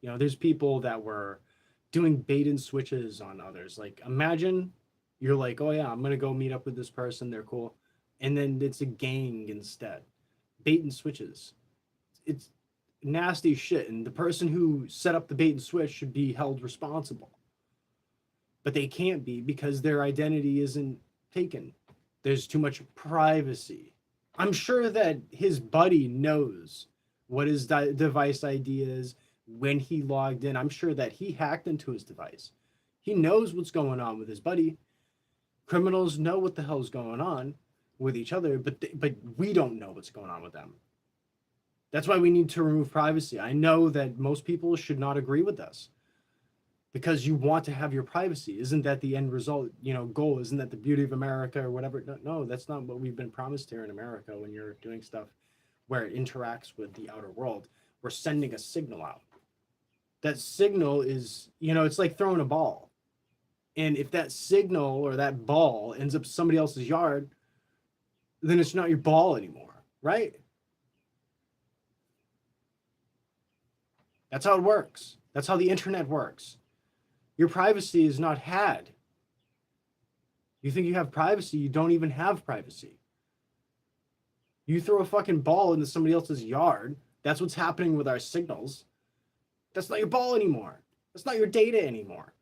there's people that were doing bait and switches on others. Like, imagine you're like, oh yeah, I'm going to go meet up with this person. They're cool. And then it's a gang instead. Bait and switches. It's nasty shit. And the person who set up the bait and switch should be held responsible. But they can't be because their identity isn't taken. There's too much privacy. I'm sure that his buddy knows what his device ID is when he logged in. I'm sure that he hacked into his device. He knows what's going on with his buddy. Criminals know what the hell's going on with each other, but we don't know what's going on with them. That's why we need to remove privacy. I know that most people should not agree with this because you want to have your privacy. Isn't that the end result, goal? Isn't that the beauty of America or whatever? No, that's not what we've been promised here in America. When you're doing stuff where it interacts with the outer world, we're sending a signal out. That signal is, it's like throwing a ball. And if that signal or that ball ends up somebody else's yard, then it's not your ball anymore, right? That's how it works. That's how the internet works. Your privacy is not had. You think you have privacy, you don't even have privacy. You throw a fucking ball into somebody else's yard, that's what's happening with our signals. That's not your ball anymore. That's not your data anymore.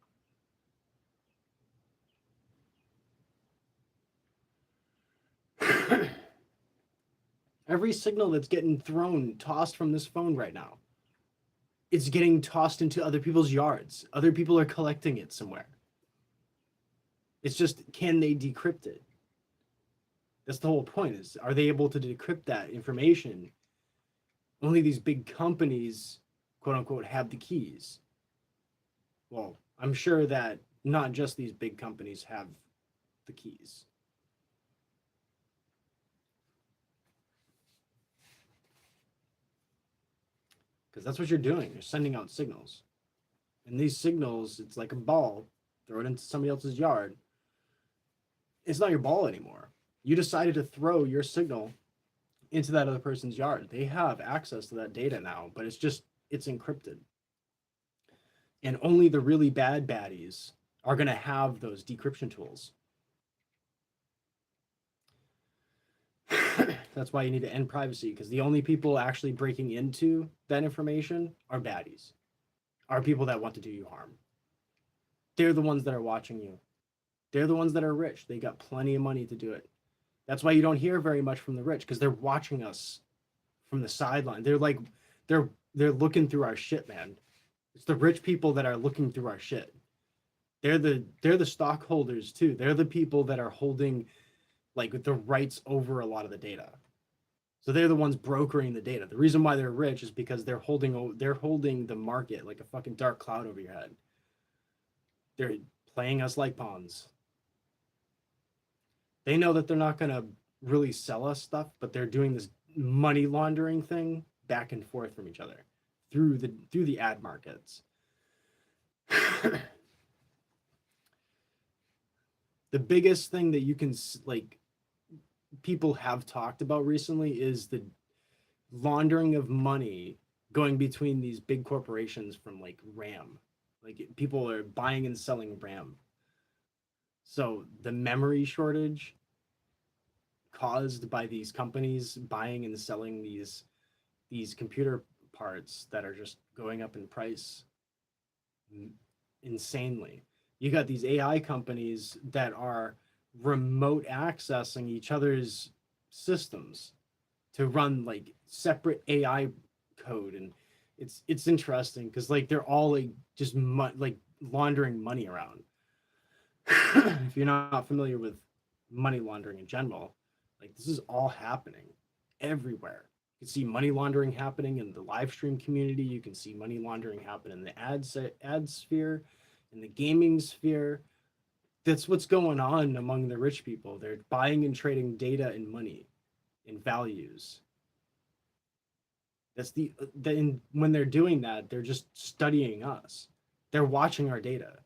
Every signal that's getting thrown, tossed from this phone right now, it's getting tossed into other people's yards. Other people are collecting it somewhere. It's just, can they decrypt it? That's the whole point, is, are they able to decrypt that information? Only these big companies, quote unquote, have the keys. Well, I'm sure that not just these big companies have the keys. Because that's what you're doing. You're sending out signals. And these signals, it's like a ball, throw it into somebody else's yard. It's not your ball anymore. You decided to throw your signal into that other person's yard. They have access to that data now, but it's encrypted. And only the really bad baddies are going to have those decryption tools. That's why you need to end privacy, because the only people actually breaking into that information are baddies, are people that want to do you harm. They're the ones that are watching you. They're the ones that are rich. They got plenty of money to do it. That's why you don't hear very much from the rich, because they're watching us from the sideline. They're like, they're looking through our shit, man. It's the rich people that are looking through our shit. They're the stockholders too. They're the people that are holding like the rights over a lot of the data. So they're the ones brokering the data. The reason why they're rich is because they're holding the market like a fucking dark cloud over your head. They're playing us like pawns. They know that they're not going to really sell us stuff, but they're doing this money laundering thing back and forth from each other through the ad markets. The biggest thing that you can, like, people have talked about recently is the laundering of money going between these big corporations from like RAM. Like, people are buying and selling RAM. So the memory shortage caused by these companies buying and selling these computer parts that are just going up in price insanely. You got these AI companies that are remote accessing each other's systems to run like separate AI code, and it's interesting because like they're all like just like laundering money around. If you're not familiar with money laundering in general, like this is all happening everywhere. You can see money laundering happening in the live stream community. You can see money laundering happen in the ad sphere, in the gaming sphere. That's what's going on among the rich people. They're buying and trading data and money and values. That's when they're doing that, they're just studying us. They're watching our data.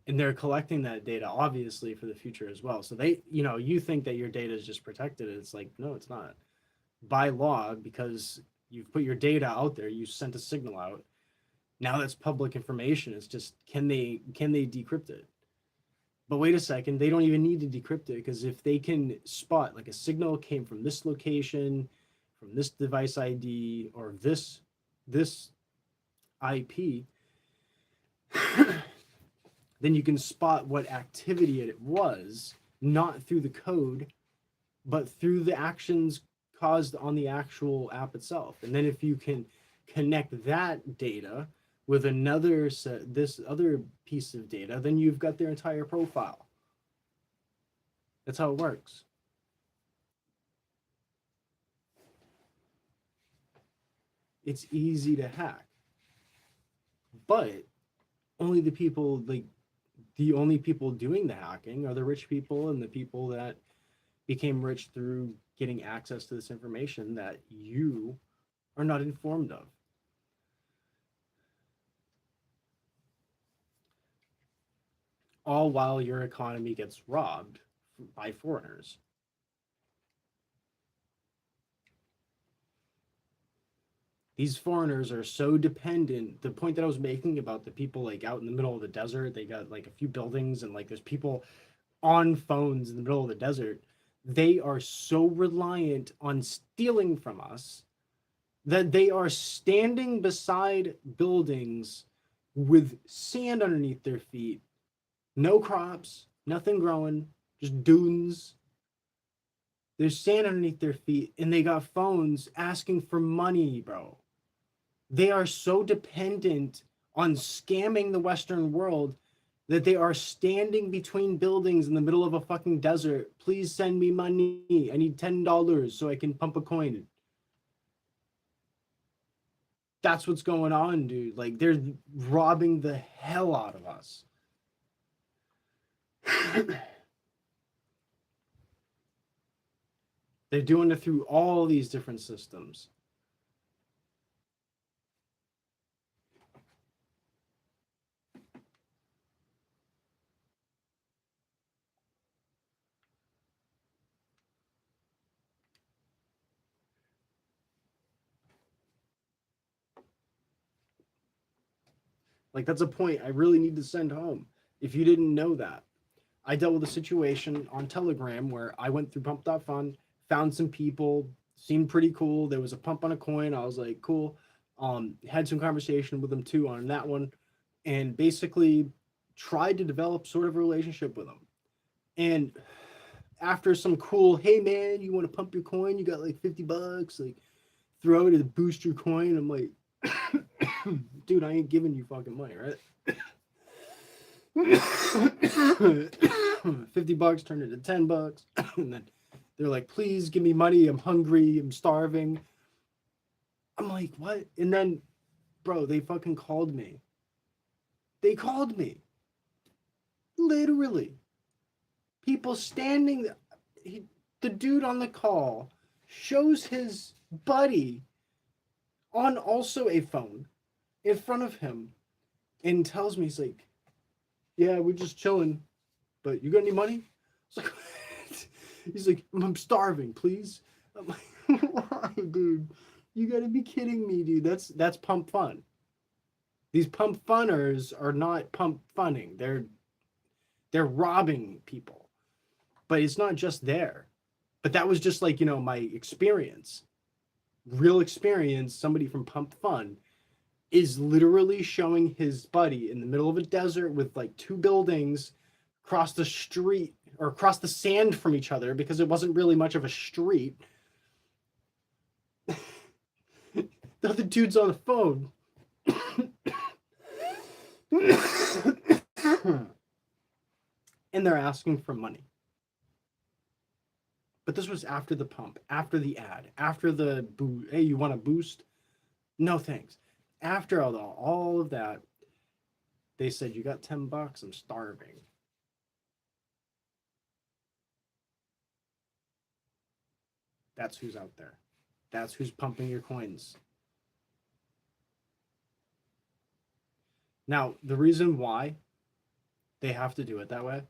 And they're collecting that data obviously for the future as well. So they, you think that your data is just protected. It's like, no, it's not. By law, because you've put your data out there, you sent a signal out. Now that's public information. It's just, can they decrypt it? But wait a second, they don't even need to decrypt it, because if they can spot like a signal came from this location, from this device ID, or this IP, then you can spot what activity it was, not through the code, but through the actions caused on the actual app itself. And then if you can connect that data with this other piece of data, then you've got their entire profile. That's how it works. It's easy to hack, but only the only people doing the hacking are the rich people and the people that became rich through getting access to this information that you are not informed of. All while your economy gets robbed by foreigners. These foreigners are so dependent. The point that I was making about the people like out in the middle of the desert, they got like a few buildings and like there's people on phones in the middle of the desert. They are so reliant on stealing from us that they are standing beside buildings with sand underneath their feet, no crops, nothing growing, just dunes. There's sand underneath their feet, and they got phones asking for money, bro. They are so dependent on scamming the Western world that they are standing between buildings in the middle of a fucking desert. Please send me money. I need $10 so I can pump a coin. That's what's going on, dude. Like, they're robbing the hell out of us. They're doing it through all these different systems. Like, that's a point I really need to send home. If you didn't know that, I dealt with a situation on Telegram where I went through Pump.Fun, found some people, seemed pretty cool. There was a pump on a coin. I was like, cool. Had some conversation with them too on that one, and basically tried to develop sort of a relationship with them. And after some cool, hey man, you want to pump your coin? You got like $50, like throw it to boost your coin. I'm like, dude, I ain't giving you fucking money, right? $50 turned into $10, and then they're like, please give me money. I'm hungry. I'm starving. I'm like, what? And then, bro, they fucking called me. They called me. Literally. People standing. The dude on the call shows his buddy on also a phone in front of him and tells me, he's like, yeah, we're just chilling, but you got any money? Like, he's like, I'm starving, please. I'm like, why, dude? You gotta be kidding me, dude. That's pump fun. These pump funners are not pump funning. They're robbing people. But it's not just there. But that was just like, my experience. Real experience, somebody from Pump Fun is literally showing his buddy in the middle of a desert with like two buildings across the street or across the sand from each other because it wasn't really much of a street. The other dude's on the phone. And they're asking for money. But this was after the pump, after the ad, after the hey, you want a boost? No thanks. After all of that, they said, you got $10, I'm starving. That's who's out there. That's who's pumping your coins. Now, the reason why they have to do it that way,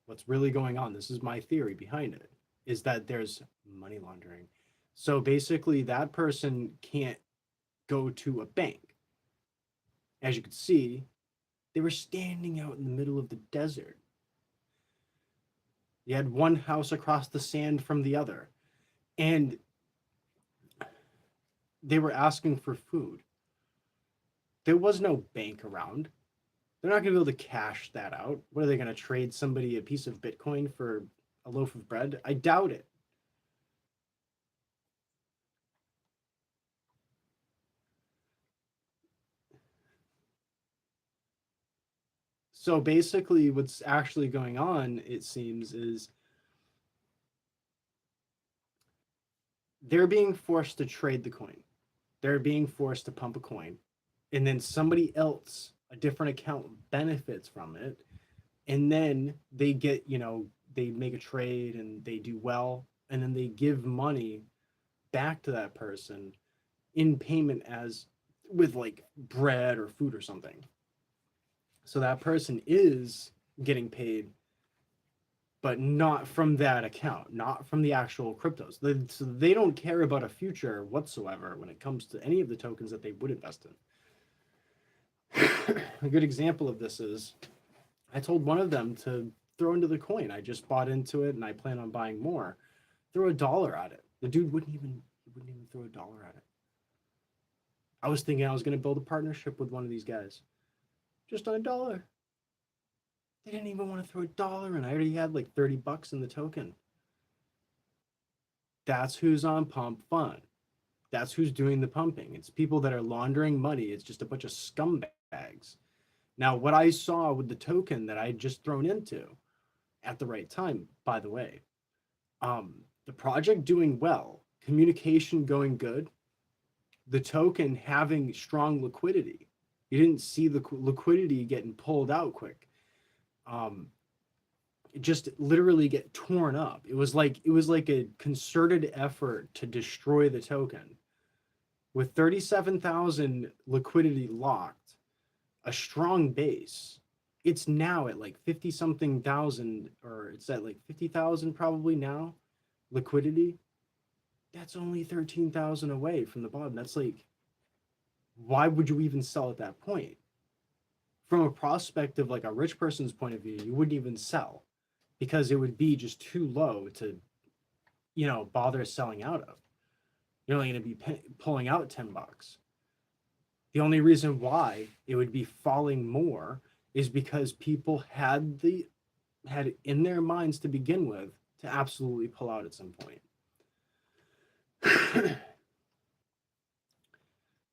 what's really going on, this is my theory behind it, is that there's money laundering. So basically, that person can't go to a bank. As you can see, they were standing out in the middle of the desert. You had one house across the sand from the other. And they were asking for food. There was no bank around. They're not going to be able to cash that out. What are they going to trade somebody a piece of Bitcoin for a loaf of bread? I doubt it. So basically, what's actually going on, it seems, is they're being forced to trade the coin. They're being forced to pump a coin. And then somebody else, a different account, benefits from it. And then they get, they make a trade and they do well. And then they give money back to that person in payment as with like bread or food or something. So that person is getting paid but not from that account, not from the actual cryptos. So they don't care about a future whatsoever when it comes to any of the tokens that they would invest in. A good example of this is I told one of them to throw into the coin. I just bought into it and I plan on buying more. Throw $1 at it. The dude wouldn't even throw $1 at it. I was thinking I was going to build a partnership with one of these guys just on $1. They didn't even want to throw $1 and I already had like $30 in the token. That's who's on Pump Fun. That's who's doing the pumping. It's people that are laundering money. It's just a bunch of scumbags. Now, what I saw with the token that I had just thrown into at the right time, by the way, the project doing well, communication going good, the token having strong liquidity. You didn't see the liquidity getting pulled out quick. It just literally get torn up. It was like a concerted effort to destroy the token. With 37,000 liquidity locked, a strong base, it's now at like 50 something thousand, or it's at like 50,000 probably now liquidity. That's only 13,000 away from the bottom. That's like, why would you even sell at that point? From a prospect of like a rich person's point of view, you wouldn't even sell because it would be just too low to, bother selling out of. You're only going to be pulling out $10. The only reason why it would be falling more is because people had in their minds to begin with to absolutely pull out at some point.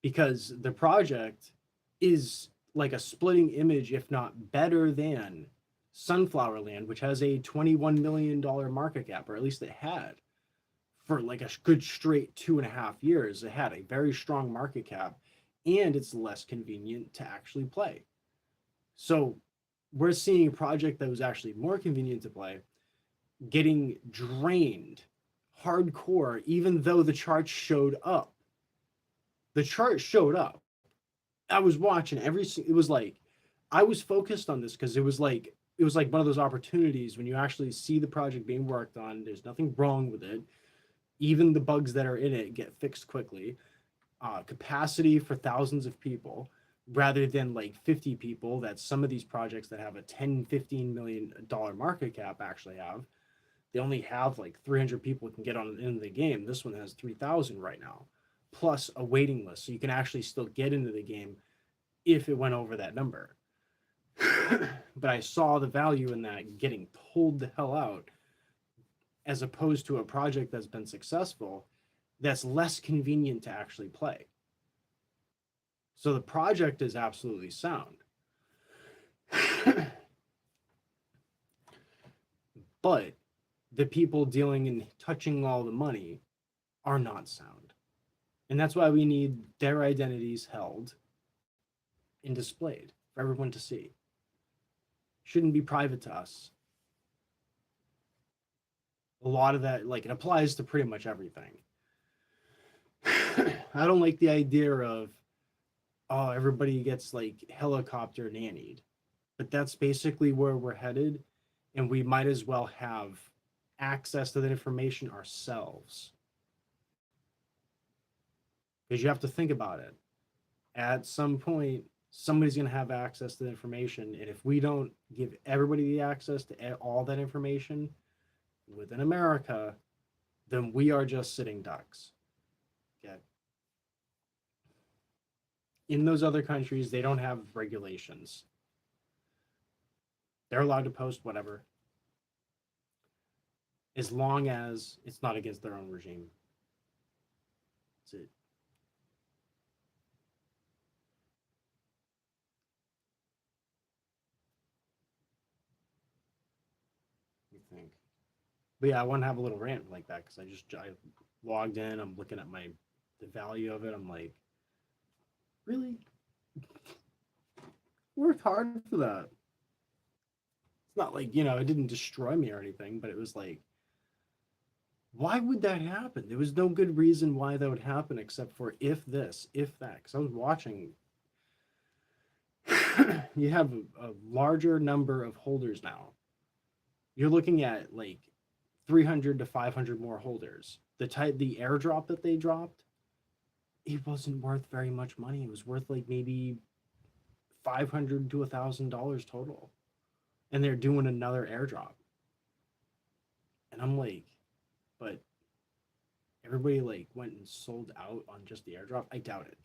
Because the project is like a splitting image, if not better than Sunflower Land, which has a $21 million market cap, or at least it had for like a good straight 2.5 years. It had a very strong market cap, and it's less convenient to actually play. So we're seeing a project that was actually more convenient to play getting drained hardcore, even though the chart showed up. The chart showed up. I was watching it was like, I was focused on this because it was like one of those opportunities when you actually see the project being worked on. There's nothing wrong with it. Even the bugs that are in it get fixed quickly. Capacity for thousands of people rather than like 50 people that some of these projects that have a $10-15 million market cap actually have. They only have like 300 people who can get on into the game. This one has 3,000 right now, plus a waiting list. So you can actually still get into the game if it went over that number. But I saw the value in that getting pulled the hell out, as opposed to a project that's been successful that's less convenient to actually play. So the project is absolutely sound. But the people dealing and touching all the money are not sound. And that's why we need their identities held and displayed for everyone to see. Shouldn't be private to us. A lot of that, like, it applies to pretty much everything. I don't like the idea of, oh, everybody gets like helicopter nannied. But that's basically where we're headed. And we might as well have access to that information ourselves. Because you have to think about it. At some point, somebody's going to have access to the information. And if we don't give everybody the access to all that information within America, then we are just sitting ducks. Okay. In those other countries, they don't have regulations. They're allowed to post whatever, as long as it's not against their own regime. That's it. You think? But yeah, I want to have a little rant like that because I logged in. I'm looking at the value of it. I'm like, really? Worked hard for that. It's not like, it didn't destroy me or anything, but it was like, why would that happen? There was no good reason why that would happen except for if this, if that. Because I was watching. You have a larger number of holders now. you're looking at like 300 to 500 more holders. The airdrop that they dropped, it wasn't worth very much money. It was worth like maybe $500 to $1,000 total, and they're doing another airdrop. And I'm like, but everybody like went and sold out on just the airdrop. I doubt it.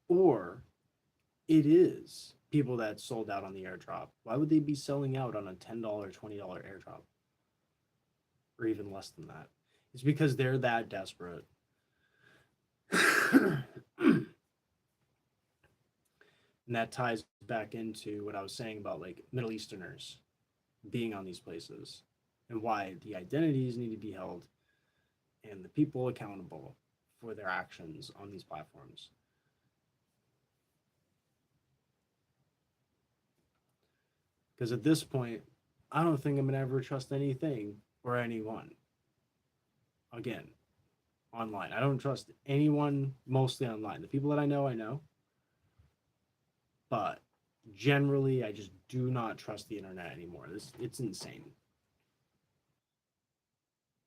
Or it is people that sold out on the airdrop. Why would they be selling out on a $10, $20 airdrop? Or even less than that? It's because they're that desperate. And that ties back into what I was saying about like Middle Easterners being on these places and why the identities need to be held and the people accountable for their actions on these platforms. Because at this point, I don't think I'm going to ever trust anything or anyone again online. I don't trust anyone mostly online. The people that I know. But generally, I just do not trust the internet anymore. It's insane.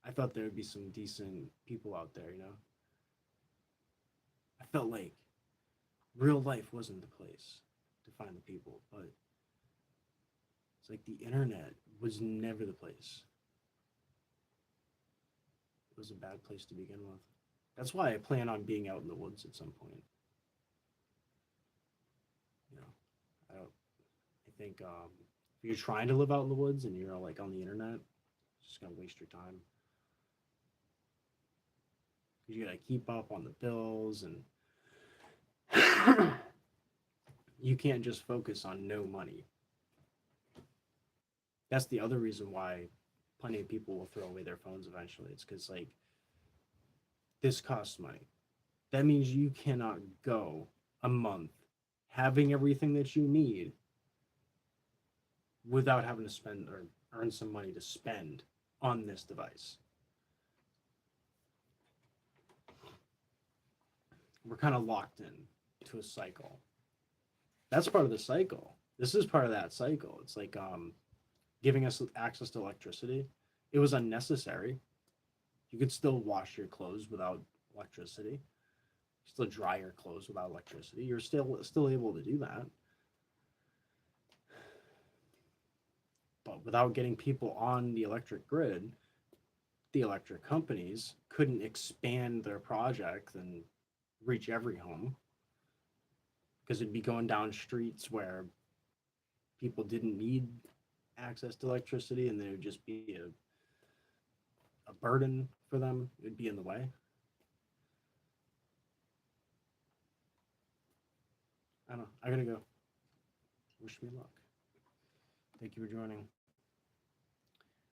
I thought there would be some decent people out there, you know? I felt like real life wasn't the place to find the people, but it's like the internet was never the place. It was a bad place to begin with. That's why I plan on being out in the woods at some point. You know, I don't. I think if you're trying to live out in the woods and you're like on the internet, it's just gonna waste your time. You gotta keep up on the bills, and you can't just focus on no money. That's the other reason why plenty of people will throw away their phones eventually. It's because like this costs money. That means you cannot go a month having everything that you need without having to spend or earn some money to spend on this device. We're kind of locked in to a cycle. That's part of the cycle. This is part of that cycle. It's like giving us access to electricity. It was unnecessary. You could still wash your clothes without electricity. Still dry your clothes without electricity. You're still able to do that. But without getting people on the electric grid, the electric companies couldn't expand their project and reach every home because it'd be going down streets where people didn't need access to electricity and there would just be a burden for them. It would be in the way. I don't know. I gotta go. Wish me luck. Thank you for joining.